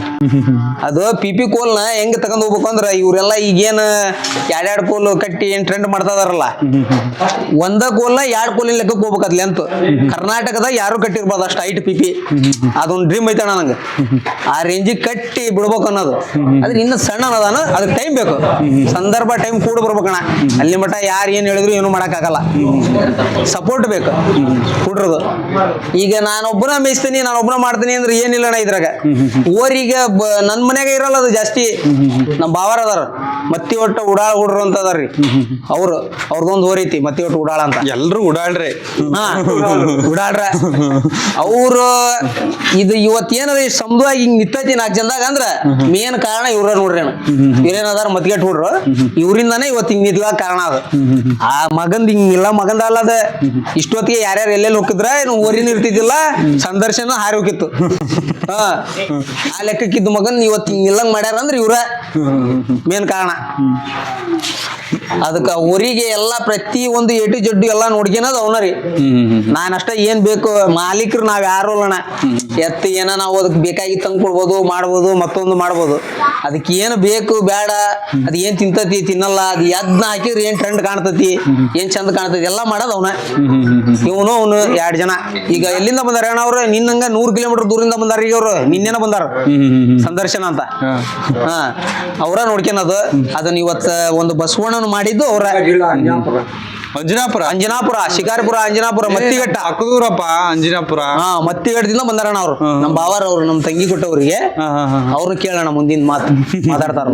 ಅದು PP ಕೋಲ್ನ ಹೆಂಗ್ ತಗೊಂಡ್ ಹೋಗ್ಬೇಕು ಅಂದ್ರ, ಇವ್ರೆಲ್ಲ ಈಗೇನ್ 2 ಕೋಲ್ ಕಟ್ಟಿ ಏನ್ ಟ್ರೆಂಡ್ ಮಾಡ್ತಾ ಇದಾರಲ್ಲ, ಒಂದ ಕೋಲ್ನ 2 ಕೋಲಿನ ಲೆಕ್ಕಕ್ಕೆ ಹೋಗ್ಬೇಕದ್ಲಿ ಅಂತ. ಕರ್ನಾಟಕದಾಗ ಯಾರು ಕಟ್ಟಿರ್ಬೋದು ಅಷ್ಟು ಹೈಟ್ PP. ಅದೊಂದು ಡ್ರೀಮ್ ಐತಣ್ಣ ನಂಗೆ, ಆ ರೇಂಜಿಗೆ ಕಟ್ಟಿ ಬಿಡ್ಬೇಕು ಅನ್ನೋದು. ಅದ್ರ ಇನ್ನು ಸಣ್ಣ ಅನ್ನೋದಾನ, ಅದಕ್ಕೆ ಟೈಮ್ ಬೇಕು, ಸಂದರ್ಭ ಟೈಮ್ ಕೂಡ ಬರ್ಬೇಕಣ್ಣ. ಅಲ್ಲಿ ಮಟ್ಟ ಯಾರು ಏನ್ ಹೇಳಿದ್ರು ಏನು ಮಾಡಕ್ಕಾಗಲ್ಲ, ಸಪೋರ್ಟ್ ಬೇಕು ಹುಡ್ರದು. ಈಗ ನಾನೊಬ್ಬನ ಮೇಯಿಸ್ತೀನಿ, ನಾನೊಬ್ಬನ ಮಾಡ್ತೀನಿ ಅಂದ್ರೆ ಏನಿಲ್ಲಣ್ಣ ಇದ್ರಾಗ. ಓರಿಗೆ ನನ್ ಮನ್ಯಾಗ ಇರಲ್ಲ ಅದು ಜಾಸ್ತಿ. ನಮ್ ಬಾವಾರ ಅದಾರ ಮತ್ತಿ ಒಟ್ಟು ಉಡಾಳ ಹುಡ್ರು ಅಂತ ಅದಾರ್ರಿ. ಅವ್ರದೊಂದು ಓರೈತಿ ಮತ್ತಿ ಒಟ್ಟು ಉಡಾಳ ಅಂತ. ಎಲ್ರು ಉಡಾಳ್ರೆ. ಹಾ, ಉಡಾಳ್ರ ಅವ್ರು. ಇದು ಇವತ್ತೇನದ ಸಮುದಾಯ ಹಿಂಗ್ ನಿತ್ತೈತಿ 4 ಜನದಾಗ ಅಂದ್ರ ಮೇನ್ ಕಾರಣ ಇವ್ರ ನೋಡ್ರಿ. ಇವ್ರೇನದಾರ ಮತ್ಗೆಟ್ ಹುಡ್ರು, ಇವ್ರಿಂದಾನೇ ಇವತ್ತು ಹಿಂಗ್ ನಿದ್ಲಾಗ ಕಾರಣ ಅದು. ಆ ಮಗಂದ್ ಹಿಂಗಿಲ್ಲ, ಮಗಂದ ಅಲ್ಲದ. ಇಷ್ಟೊತ್ತಿಗೆ ಯಾರ್ಯಾರು ಎಲ್ಲೆಲ್ಲಿ ಹೋಗಿದ್ರ ಓರಿನ ಇರ್ತಿದ್ದಿಲ್ಲ, ಸಂದರ್ಶನ ಹಾರಿ ಹೋಗಿತ್ತು. ಆ ಲೆಕ್ಕಕ್ಕಿದ್ದು ಮಗನ್ ಇವತ್ತು ಹಿಂಗಿಲ್ಲಂಗ್ ಮಾಡ್ಯಾರ ಅಂದ್ರೆ ಇವ್ರ ಮೇನ್ ಕಾರಣ. ಅದಕ್ಕ ಊರಿಗೆ ಎಲ್ಲಾ ಪ್ರತಿ ಒಂದು ಏಟು ಜಡ್ಡು ಎಲ್ಲಾ ನೋಡ್ಕೊಳೋದು ಅವನ ರೀ. ನಾನಷ್ಟ ಏನ್ ಬೇಕು ಮಾಲೀಕರು ನಾವ್ ಯಾರು ಅಲ್ಲಣ್ಣ. ಎತ್ತು ಏನ ನಾವು ಅದಕ್ಕೆ ಬೇಕಾಗಿ ತಂದು ಕೊಡ್ಬೋದು, ಮಾಡ್ಬೋದು, ಮತ್ತೊಂದು ಮಾಡ್ಬೋದು. ಅದಕ್ಕೆ ಏನು ಬೇಕು ಬೇಡ, ಅದ್ ಏನ್ ತಿಂತತಿ ತಿನ್ನಲ್ಲ, ಅದ್ ಯದ್ನ ಹಾಕಿದ್ರೆ ಏನ್ ಟ್ರೆಂಡ್ ಕಾಣ್ತತಿ, ಏನ್ ಚಂದ ಕಾಣ್ತತಿ ಎಲ್ಲ ಮಾಡೋದು ಅವನ. ಇವನು 2 ಜನ ಈಗ ಎಲ್ಲಿಂದ ಬಂದಾರ ಅಣ್ಣ ಅವ್ರು? ನಿನ್ನಂಗ 100 ಕಿಲೋಮೀಟರ್ ದೂರಿಂದ ಬಂದಾರ. ಈಗ ಅವ್ರು ನಿನ್ನೆನ ಬಂದಾರ ಸಂದರ್ಶನ ಅಂತ. ಅವ್ರ ನೋಡ್ಕೊಳೋದು. ಅದನ್ನ ಇವತ್ತ ಒಂದು ಬಸವಣ್ಣನ ಮಾಡಿದ್ದು ಅವ್ರ. ಅಂಜನಾಪುರ, ಶಿಕಾರಿಪುರ, ಅಂಜನಾಪುರ, ಮತ್ತಿಘಟ್ಟ ಹಾಕದೂರಪ್ಪ. ಅಂಜನಾಪುರ, ಮತ್ತಿಘಟ್ಟದಿಂದ ಬಂದಾರಣ್ಣ ಅವ್ರು. ನಮ್ ಬಾವಾರ ಅವ್ರು, ನಮ್ ತಂಗಿ ಕೊಟ್ಟವ್ರಿಗೆ. ಅವ್ರನ್ನ ಕೇಳೋಣ ಮುಂದಿನ ಮಾತು ಮಾತಾಡ್ತಾರ.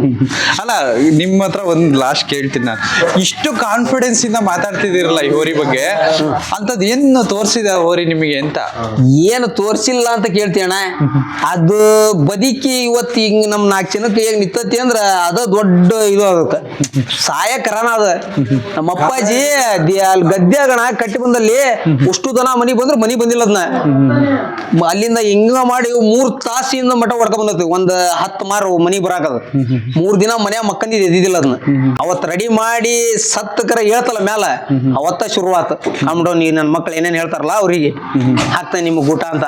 ಅಲ್ಲ, ನಿಮ್ಮ ಹತ್ರ ಒಂದ್ ಲಾಸ್ಟ್ ಕೇಳ್ತೀನಿ ನಾನು. ಇಷ್ಟು ಕಾನ್ಫಿಡೆನ್ಸ್ ಇಂದ ಮಾತಾಡ್ತಿದ್ದೀರಲ್ಲ ಈ ಹೋರಿ ಬಗ್ಗೆ, ಅಂತದ್ ಏನು ತೋರ್ಸಿದ ಹೋರಿ ನಿಮಗೆ ಅಂತ? ಏನು ತೋರ್ಸಿಲ್ಲ ಅಂತ ಕೇಳ್ತೀಯಣ್ಣ? ಅದು ಬದುಕಿ ಇವತ್ತು ಹಿಂಗ್ ನಮ್ 4 ಜನಕ್ಕೆ ಹೇಗ್ ನಿತ್ತತಿ ಅಂದ್ರ ಅದ ದೊಡ್ಡ ಇದು. ಅದಕ್ಕೆ ಸಹಾಯಕರನ ಅದ. ನಮ್ಮ ಅಪ್ಪಾಜಿ ಅಲ್ಲಿ ಗದ್ಯಾಗಣ ಕಟ್ಟಿ ಬಂದಲ್ಲಿ ಅಷ್ಟು ದನ ಮನಿ ಬಂದ್ರು ಮನಿ ಬಂದಿಲ್ಲ. ಅದನ್ನ ಅಲ್ಲಿಂದ ಹಿಂಗ ಮಾಡಿ 3 ತಾಸಿಂದ ಮಠ ಹೊಡ್ಕ ಬಂದತಿ. ಒಂದ್ 10 ಮಾರು ಮನಿ ಬರಾಕದ. 3 ದಿನ ಮನ್ಯಾಗ ಮಕ್ಕಂದಿದ್ ಎದ್ದಿದ್ದಿಲ್ಲ ಅದನ್ನ. ಅವತ್ ರೆಡಿ ಮಾಡಿ ಸತ್ತಕರ ಹೇಳ್ತಲ್ಲ ಮ್ಯಾಲ, ಅವತ್ತ ಶುರುವಾತ. ಅಂಬಡೋ ನೀ ನನ್ ಮಕ್ಳು ಏನೇನ್ ಹೇಳ್ತಾರಲ್ಲ ಅವ್ರಿಗೆ ಹಾಕ್ತಾನೆ ನಿಮ್ಗೆ ಊಟ ಅಂತ.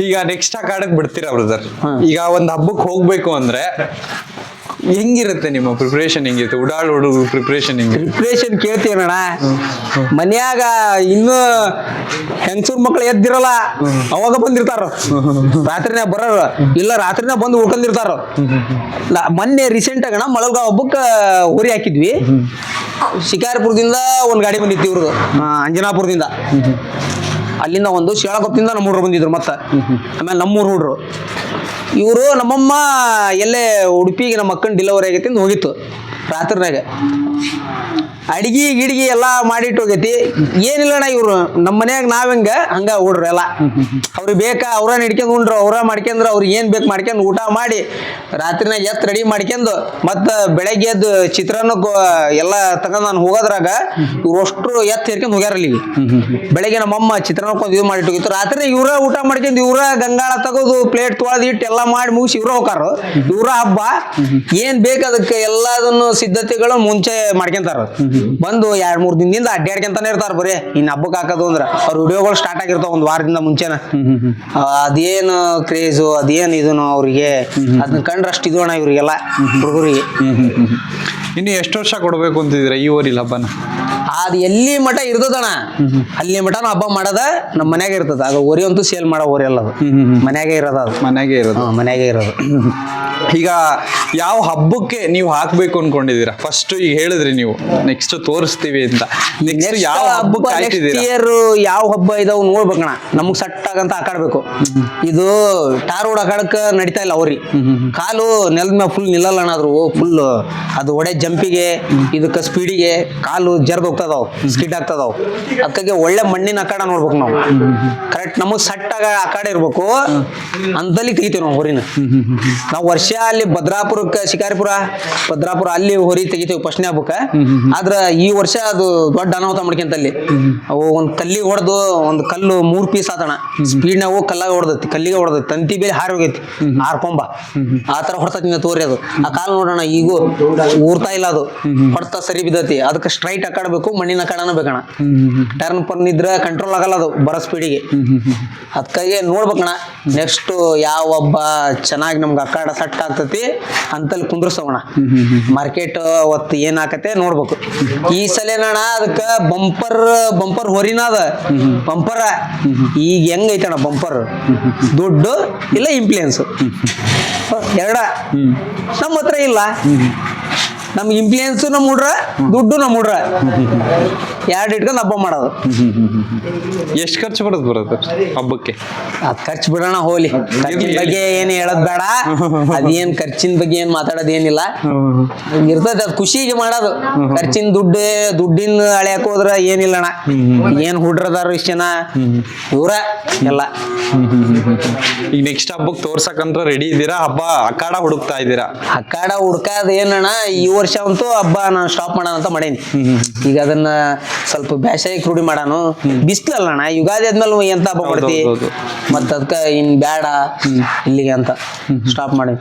ಈಗ ನೆಕ್ಸ್ಟ್ ಆ ಕಾಡಕ್ ಬಿಡ್ತೀರಾ ಬ್ರದರ್? ಈಗ ಒಂದ್ ಹಬ್ಬಕ್ಕೆ ಹೋಗ್ಬೇಕು ಅಂದ್ರೆ ಹೆಂಗಿರುತ್ತೆ ನಿಮ್ಮ ಪ್ರಿಪರೇಷನ್? ಹೆಂಗಿರುತ್ತೆ ಉಡಾಳ್ ಹುಡುಗ ಪ್ರಿಪರೇಷನ್? ಪ್ರಿಪರೇಷನ್ ಕೇಳ್ತೀನಣ್ಣ. ಮನ್ಯಾಗ ಇನ್ನು ಹೆಂಗಸೂರ್ ಮಕ್ಳು ಎದ್ದಿರಲ್ಲ, ಅವಾಗ ಬಂದಿರ್ತಾರ. ರಾತ್ರಿನ ಬರೋರು ಇಲ್ಲ, ರಾತ್ರಿನ ಬಂದು ಉಳ್ಕೊಂಡಿರ್ತಾರ. ಮೊನ್ನೆ ರೀಸೆಂಟ್ ಆಗಣ ಮಳಗಾವ್ ಹಬ್ಬಕ್ಕ ಹೋರಿ ಹಾಕಿದ್ವಿ. ಶಿಕಾರಿಪುರದಿಂದ ಒಂದ್ ಗಾಡಿ ಬಂದಿತ್ತು ಇವ್ರದ್ದು, ಅಂಜನಾಪುರದಿಂದ. ಅಲ್ಲಿಂದ ಒಂದು ಶಿಳಕೊಪ್ಪದಿಂದ ನಮ್ಮ ಹುಡ್ರು ಬಂದಿದ್ರು. ಮತ್ತ ಆಮೇಲೆ ನಮ್ಮೂರು ಹುಡ್ರು ಇವರು. ನಮ್ಮಮ್ಮ ಎಲ್ಲೇ ಉಡುಪಿಗೆ ನಮ್ಮ ಅಕ್ಕನ ಡಿಲಿವರಿ ಆಗೈತಿ ಅಂತ ಹೋಗಿತ್ತು ರಾತ್ರಿನಾಗ. ಅಡಿಗೆ ಗಿಡಿಗೆ ಎಲ್ಲ ಮಾಡಿಟ್ಟು ಹೋಗೈತಿ. ಏನಿಲ್ಲಣ್ಣ ಇವ್ರು ನಮ್ಮ ಮನ್ಯಾಗ ನಾವ್ ಹಂಗ ಹುಡ್ರು ಎಲ್ಲ ಅವ್ರಿಗೆ ಬೇಕಾ ಅವ್ರ ಹಿಡ್ಕೊಂಡ್ ಉಂಡ್ರು ಅವ್ರ ಮಾಡ್ಕೊಂಡ್ರು ಅವ್ರಿಗೆ ಏನ್ ಬೇಕು ಮಾಡ್ಕೊಂಡ್ ಊಟ ಮಾಡಿ ರಾತ್ರಿನಾಗ ಎತ್ ರೆಡಿ ಮಾಡ್ಕೊಂಡು ಮತ್ತ ಬೆಳಗ್ಗೆ ಎದ್ದು ಚಿತ್ರಾನ್ನ ಎಲ್ಲ ತಗೊಂಡ್ ನಾನು ಹೋಗೋದ್ರಾಗ ಇವ್ರು ಅಷ್ಟ್ರು ಎತ್ ಹೇರ್ಕೊಂಡ್ ಹೋಗ್ಯಾರ ಅಲ್ಲಿಗೆ. ಬೆಳಗ್ಗೆ ನಮ್ಮಮ್ಮ ಚಿತ್ರಾನ್ನಕ್ಕೊಂದು ಇದು ಮಾಡಿಟ್ಟು ಹೋಗಿತ್ತು. ರಾತ್ರಿ ಇವ್ರ ಊಟ ಮಾಡ್ಕೊಂಡು ಇವ್ರ ಗಂಗಾಳ ತಗೋದು ಪ್ಲೇಟ್ ತೊಳೆದು ಇಟ್ಟು ಎಲ್ಲ ಮಾಡಿ ಮುಗಿಸಿ ಇವ್ರ ಹೋಗಾರ. ಇವ್ರ ಹಬ್ಬ ಏನ್ ಬೇಕು ಅದಕ್ಕೆ ಎಲ್ಲದನ್ನು ಸಿದ್ಧತೆಗಳು ಮುಂಚೆ ಮಾಡ್ಕೊಂತಾರ. ಬಂದು 2-3 ದಿನದಿಂದ ಅಡ್ಡಾಡ್ಕೊಂತಾನೆ ಇರ್ತಾರ. ಬರೀ ಇನ್ ಹಬ್ಬಕ್ಕೆ ಹಾಕೋದು ಅಂದ್ರ ಅವ್ರ ವಿಡಿಯೋಗಳು ಸ್ಟಾರ್ಟ್ ಆಗಿರ್ತಾವ 1 ವಾರದಿಂದ ಮುಂಚೆನ. ಅದೇನು ಕ್ರೇಜು ಅದೇನು ಇದನ್ನು ಅವ್ರಿಗೆ ಅದನ್ನ ಕಂಡ್ರೆ ಅಷ್ಟು ಇದು ಅಣ್ಣ ಇವ್ರಿಗೆಲ್ಲ ಹುಡುಗರಿಗೆ. ಇನ್ನು ಎಷ್ಟು ವರ್ಷ ಕೊಡ್ಬೇಕು ಅಂತಿದ್ದೀರಾ ಈ ಹೋರಿ ಹಬ್ಬನ? ಅದು ಎಲ್ಲಿ ಮಠ ಇರ್ತದಣ್ಣ ಅಲ್ಲಿ ಮಠನ ಹಬ್ಬ ಮಾಡೋದ ನಮ್ಮ ಮನ್ಯಾಗ ಇರ್ತದ. ಅದು ಓರಿ ಅಂತೂ ಸೇಲ್ ಮಾಡೋ ಓರಿ ಅಲ್ಲ, ಅದು ಮನ್ಯಾಗೆ ಇರೋದು. ಅದು ಮನೆಗೆ ಇರೋದು. ಮನ್ಯಾಗೆ ಇರೋದು. ಈಗ ಯಾವ ಹಬ್ಬಕ್ಕೆ ನೀವು ಹಾಕ್ಬೇಕು ಅನ್ಕೊಂಡಿದ್ದೀರಾ? ಫಸ್ಟ್ ಈಗ ಹೇಳಿದ್ರಿ ನೀವು ನೆಕ್ಸ್ಟ್ ತೋರಿಸ್ತೀವಿ ಅಂತ. ನೆಕ್ಸ್ಟ್ ಯಾವ ಹಬ್ಬಕ್ಕೆ ನೆಕ್ಸ್ಟ್ ಇಯರ್ ಯಾವ ಹಬ್ಬ ಇದಾವ್ ನೋಡ್ಬೇಕಣ್ಣ. ನಮಗ್ ಸಟ್ ಆಗಂತ ಹಾಕಾಡ್ಬೇಕು. ಇದು ಟಾರ್ ರೋಡ್ ಹಾಕಾಡಕ್ ನಡಿತಾ ಇಲ್ಲ ಅವ್ರಿ. ಕಾಲು ನೆಲದ ಮ್ಯಾಗ ಫುಲ್ ನಿಲ್ಲಲ್ಲ ಅಣ್ಣ. ಫುಲ್ ಅದು ಒಡೆ ಜಂಪಿಗೆ ಇದಕ್ಕೆ ಸ್ಪೀಡಿಗೆ ಕಾಲು ಜರ್ದ್ ಹೋಗ್ತದಾವ್, ಸ್ಕಿಡ್ ಆಗ್ತದಾವ್. ಅದಕ್ಕಾಗಿ ಒಳ್ಳೆ ಮಣ್ಣಿನ ಅಖಾಡ ನೋಡ್ಬೇಕು ನಾವು. ಕರೆಕ್ಟ್ ನಮಗ್ ಸಟ್ ಆಗ ಅಖಾಡ ಇರ್ಬೇಕು ಅಂತಲ್ಲಿ ತೆಗಿತೀವಿ ನಾವು ಹೊರಿನ. ನಾವು ವರ್ಷ ಅಲ್ಲಿ ಭದ್ರಾಪುರಕ್ಕೆ ಶಿಕಾರಿಪುರ ಭದ್ರಾಪುರ ಅಲ್ಲಿ ಹೊರಿ ತೆಗಿತೀವಿ ಫಸ್ಟ್ನೇ ಹಬ್ಬಕ್ಕೆ. ಆದ್ರ ಈ ವರ್ಷ ಅದು ದೊಡ್ಡ ಅನಾಹುತ ಮಾಡ್ಕೊಂತಲ್ಲಿ ಅವು ಒಂದ್ ಕಲ್ಲಿಗೆ ಹೊಡೆದು ಒಂದು ಕಲ್ಲು 3 ಪೀಸ್ ಆತಣ. ಸ್ಪೀಡ್ ನಾವು ಕಲ್ಲಾಗ ಹೊಡೆದೈತಿ, ಕಲ್ಲಿಗೆ ಹೊಡೆದೈತಿ, ತಂತಿ ಬೇರೆ ಹಾರಿ ಹೋಗೈತಿ, ಹಾರ್ಕೊಂಬ ಆ ತರ ಹೊಡ್ತೈತಿ ತೋರಿ. ಅದು ಆ ಕಾಲ್ ನೋಡೋಣ ಈಗೂ ಊರ್ತಾ ಇಲ್ಲ, ಅದು ಹೊಡ್ತಾ ಸರಿ ಬಿದ್ದೈತಿ. ಅದಕ್ಕೆ ಸ್ಟ್ರೈಟ್ ಹಾಕಾಡ್ಬೇಕು, ಮಣ್ಣಿನ ಅಖಾಡನ ಬೇಕಣ. ಟರ್ನ್ ಪರ್ನ್ ಇದ್ರೆ ಕಂಟ್ರೋಲ್ ಆಗಲ್ಲ ಅದು ಬರೋ ಸ್ಪೀಡಿಗೆ. ಅದಕ್ಕಾಗಿ ನೋಡ್ಬೇಕಣ್ಣ ನೆಕ್ಸ್ಟ್ ಯಾವ ಹಬ್ಬ ಚೆನ್ನಾಗಿ ನಮ್ಗೆ ಅಖಾಡ ಸಟ್ ಆಗ್ತೈತಿ ಅಂತಲ್ಲಿ ಕುಂದ್ರಸೋಣ. ಮಾರ್ಕೆಟ್ ಅವತ್ತು ಏನ್ ಆಕತೆ ನೋಡ್ಬೇಕು. ಈ ಸಲೇನಣ್ಣ ಅದಕ್ಕೆ ಬಂಪರ್ ಹೊರಿನ ಅದ ಬಂಪರ. ಈಗ ಹೆಂಗೈತಣ್ಣ ಬಂಪರ್? ದುಡ್ಡು ಇಲ್ಲ ಇಂಪ್ಲೂಯೆನ್ಸ್ ಎರಡ ನಮ್ಮ ಹತ್ರ ಇಲ್ಲ. ನಮ್ಗೆ ಇಂಪ್ಲೂಯೆನ್ಸ್ ನಮ್ಮ ಹುಡ್ರ, ದುಡ್ಡು ನಮ್ಮ ಹುಡ್ರ, ಎರಡು ಇಟ್ಕೊಂಡು ಹಬ್ಬ ಮಾಡೋದು. ಎಷ್ಟು ಖರ್ಚು ಬರುತ್ತೆ ಹಬ್ಬಕ್ಕೆ? ಅದ್ ಖರ್ಚು ಬಿಡೋಣ ಹೋಲಿ. ಖರ್ಚಿನ ಬಗ್ಗೆ ಏನ್ ಹೇಳೋದ್ ಬೇಡ. ಅದೇನ್ ಖರ್ಚಿನ ಬಗ್ಗೆ ಏನ್ ಮಾತಾಡೋದ್ ಏನಿಲ್ಲ. ಇರ್ತದ ಅದ್ ಖುಷಿಗೆ ಮಾಡೋದು. ಖರ್ಚಿನ ದುಡ್ಡಿನ ಹಳೆಯಕ್ ಹೋದ್ರ ಏನಿಲ್ಲಣ್ಣ. ಏನ್ ಹುಡ್ರದಾರ ಇಷ್ಟ ಜನ ಇವ್ರ ಎಲ್ಲ. ಈಗ ನೆಕ್ಸ್ಟ್ ಹಬ್ಬಕ್ಕೆ ತೋರ್ಸಕಂತ ರೆಡಿ ಇದ್ದೀರಾ? ಹಬ್ಬ ಅಖಾಡ ಹುಡುಕ್ತಾ ಇದ್ದೀರಾ? ಅಖಾಡ ಹುಡ್ಕಾದ ಏನಣ್ಣ ಈ ವರ್ಷ ಅಂತೂ ಹಬ್ಬ ನಾನು ಸ್ಟಾಪ್ ಮಾಡೋಣ ಅಂತ ಮಾಡೀನಿ. ಈಗ ಅದನ್ನ ಸ್ವಲ್ಪ ಬ್ಯಾಸಾಗಿ ರೂಢಿ ಮಾಡಾನು. ಬಿಸ್ಲಲ್ಲಣ್ಣ, ಯುಗಾದಿ ಆದ್ಮೇಲೆ ಎಂತ ಹಬ್ಬ ಮಾಡ್ತಿ, ಮತ್ತ ಅದಕ್ಕ ಇನ್ ಬ್ಯಾಡ ಇಲ್ಲಿಗೆ ಅಂತ ಸ್ಟಾಪ್ ಮಾಡಿ.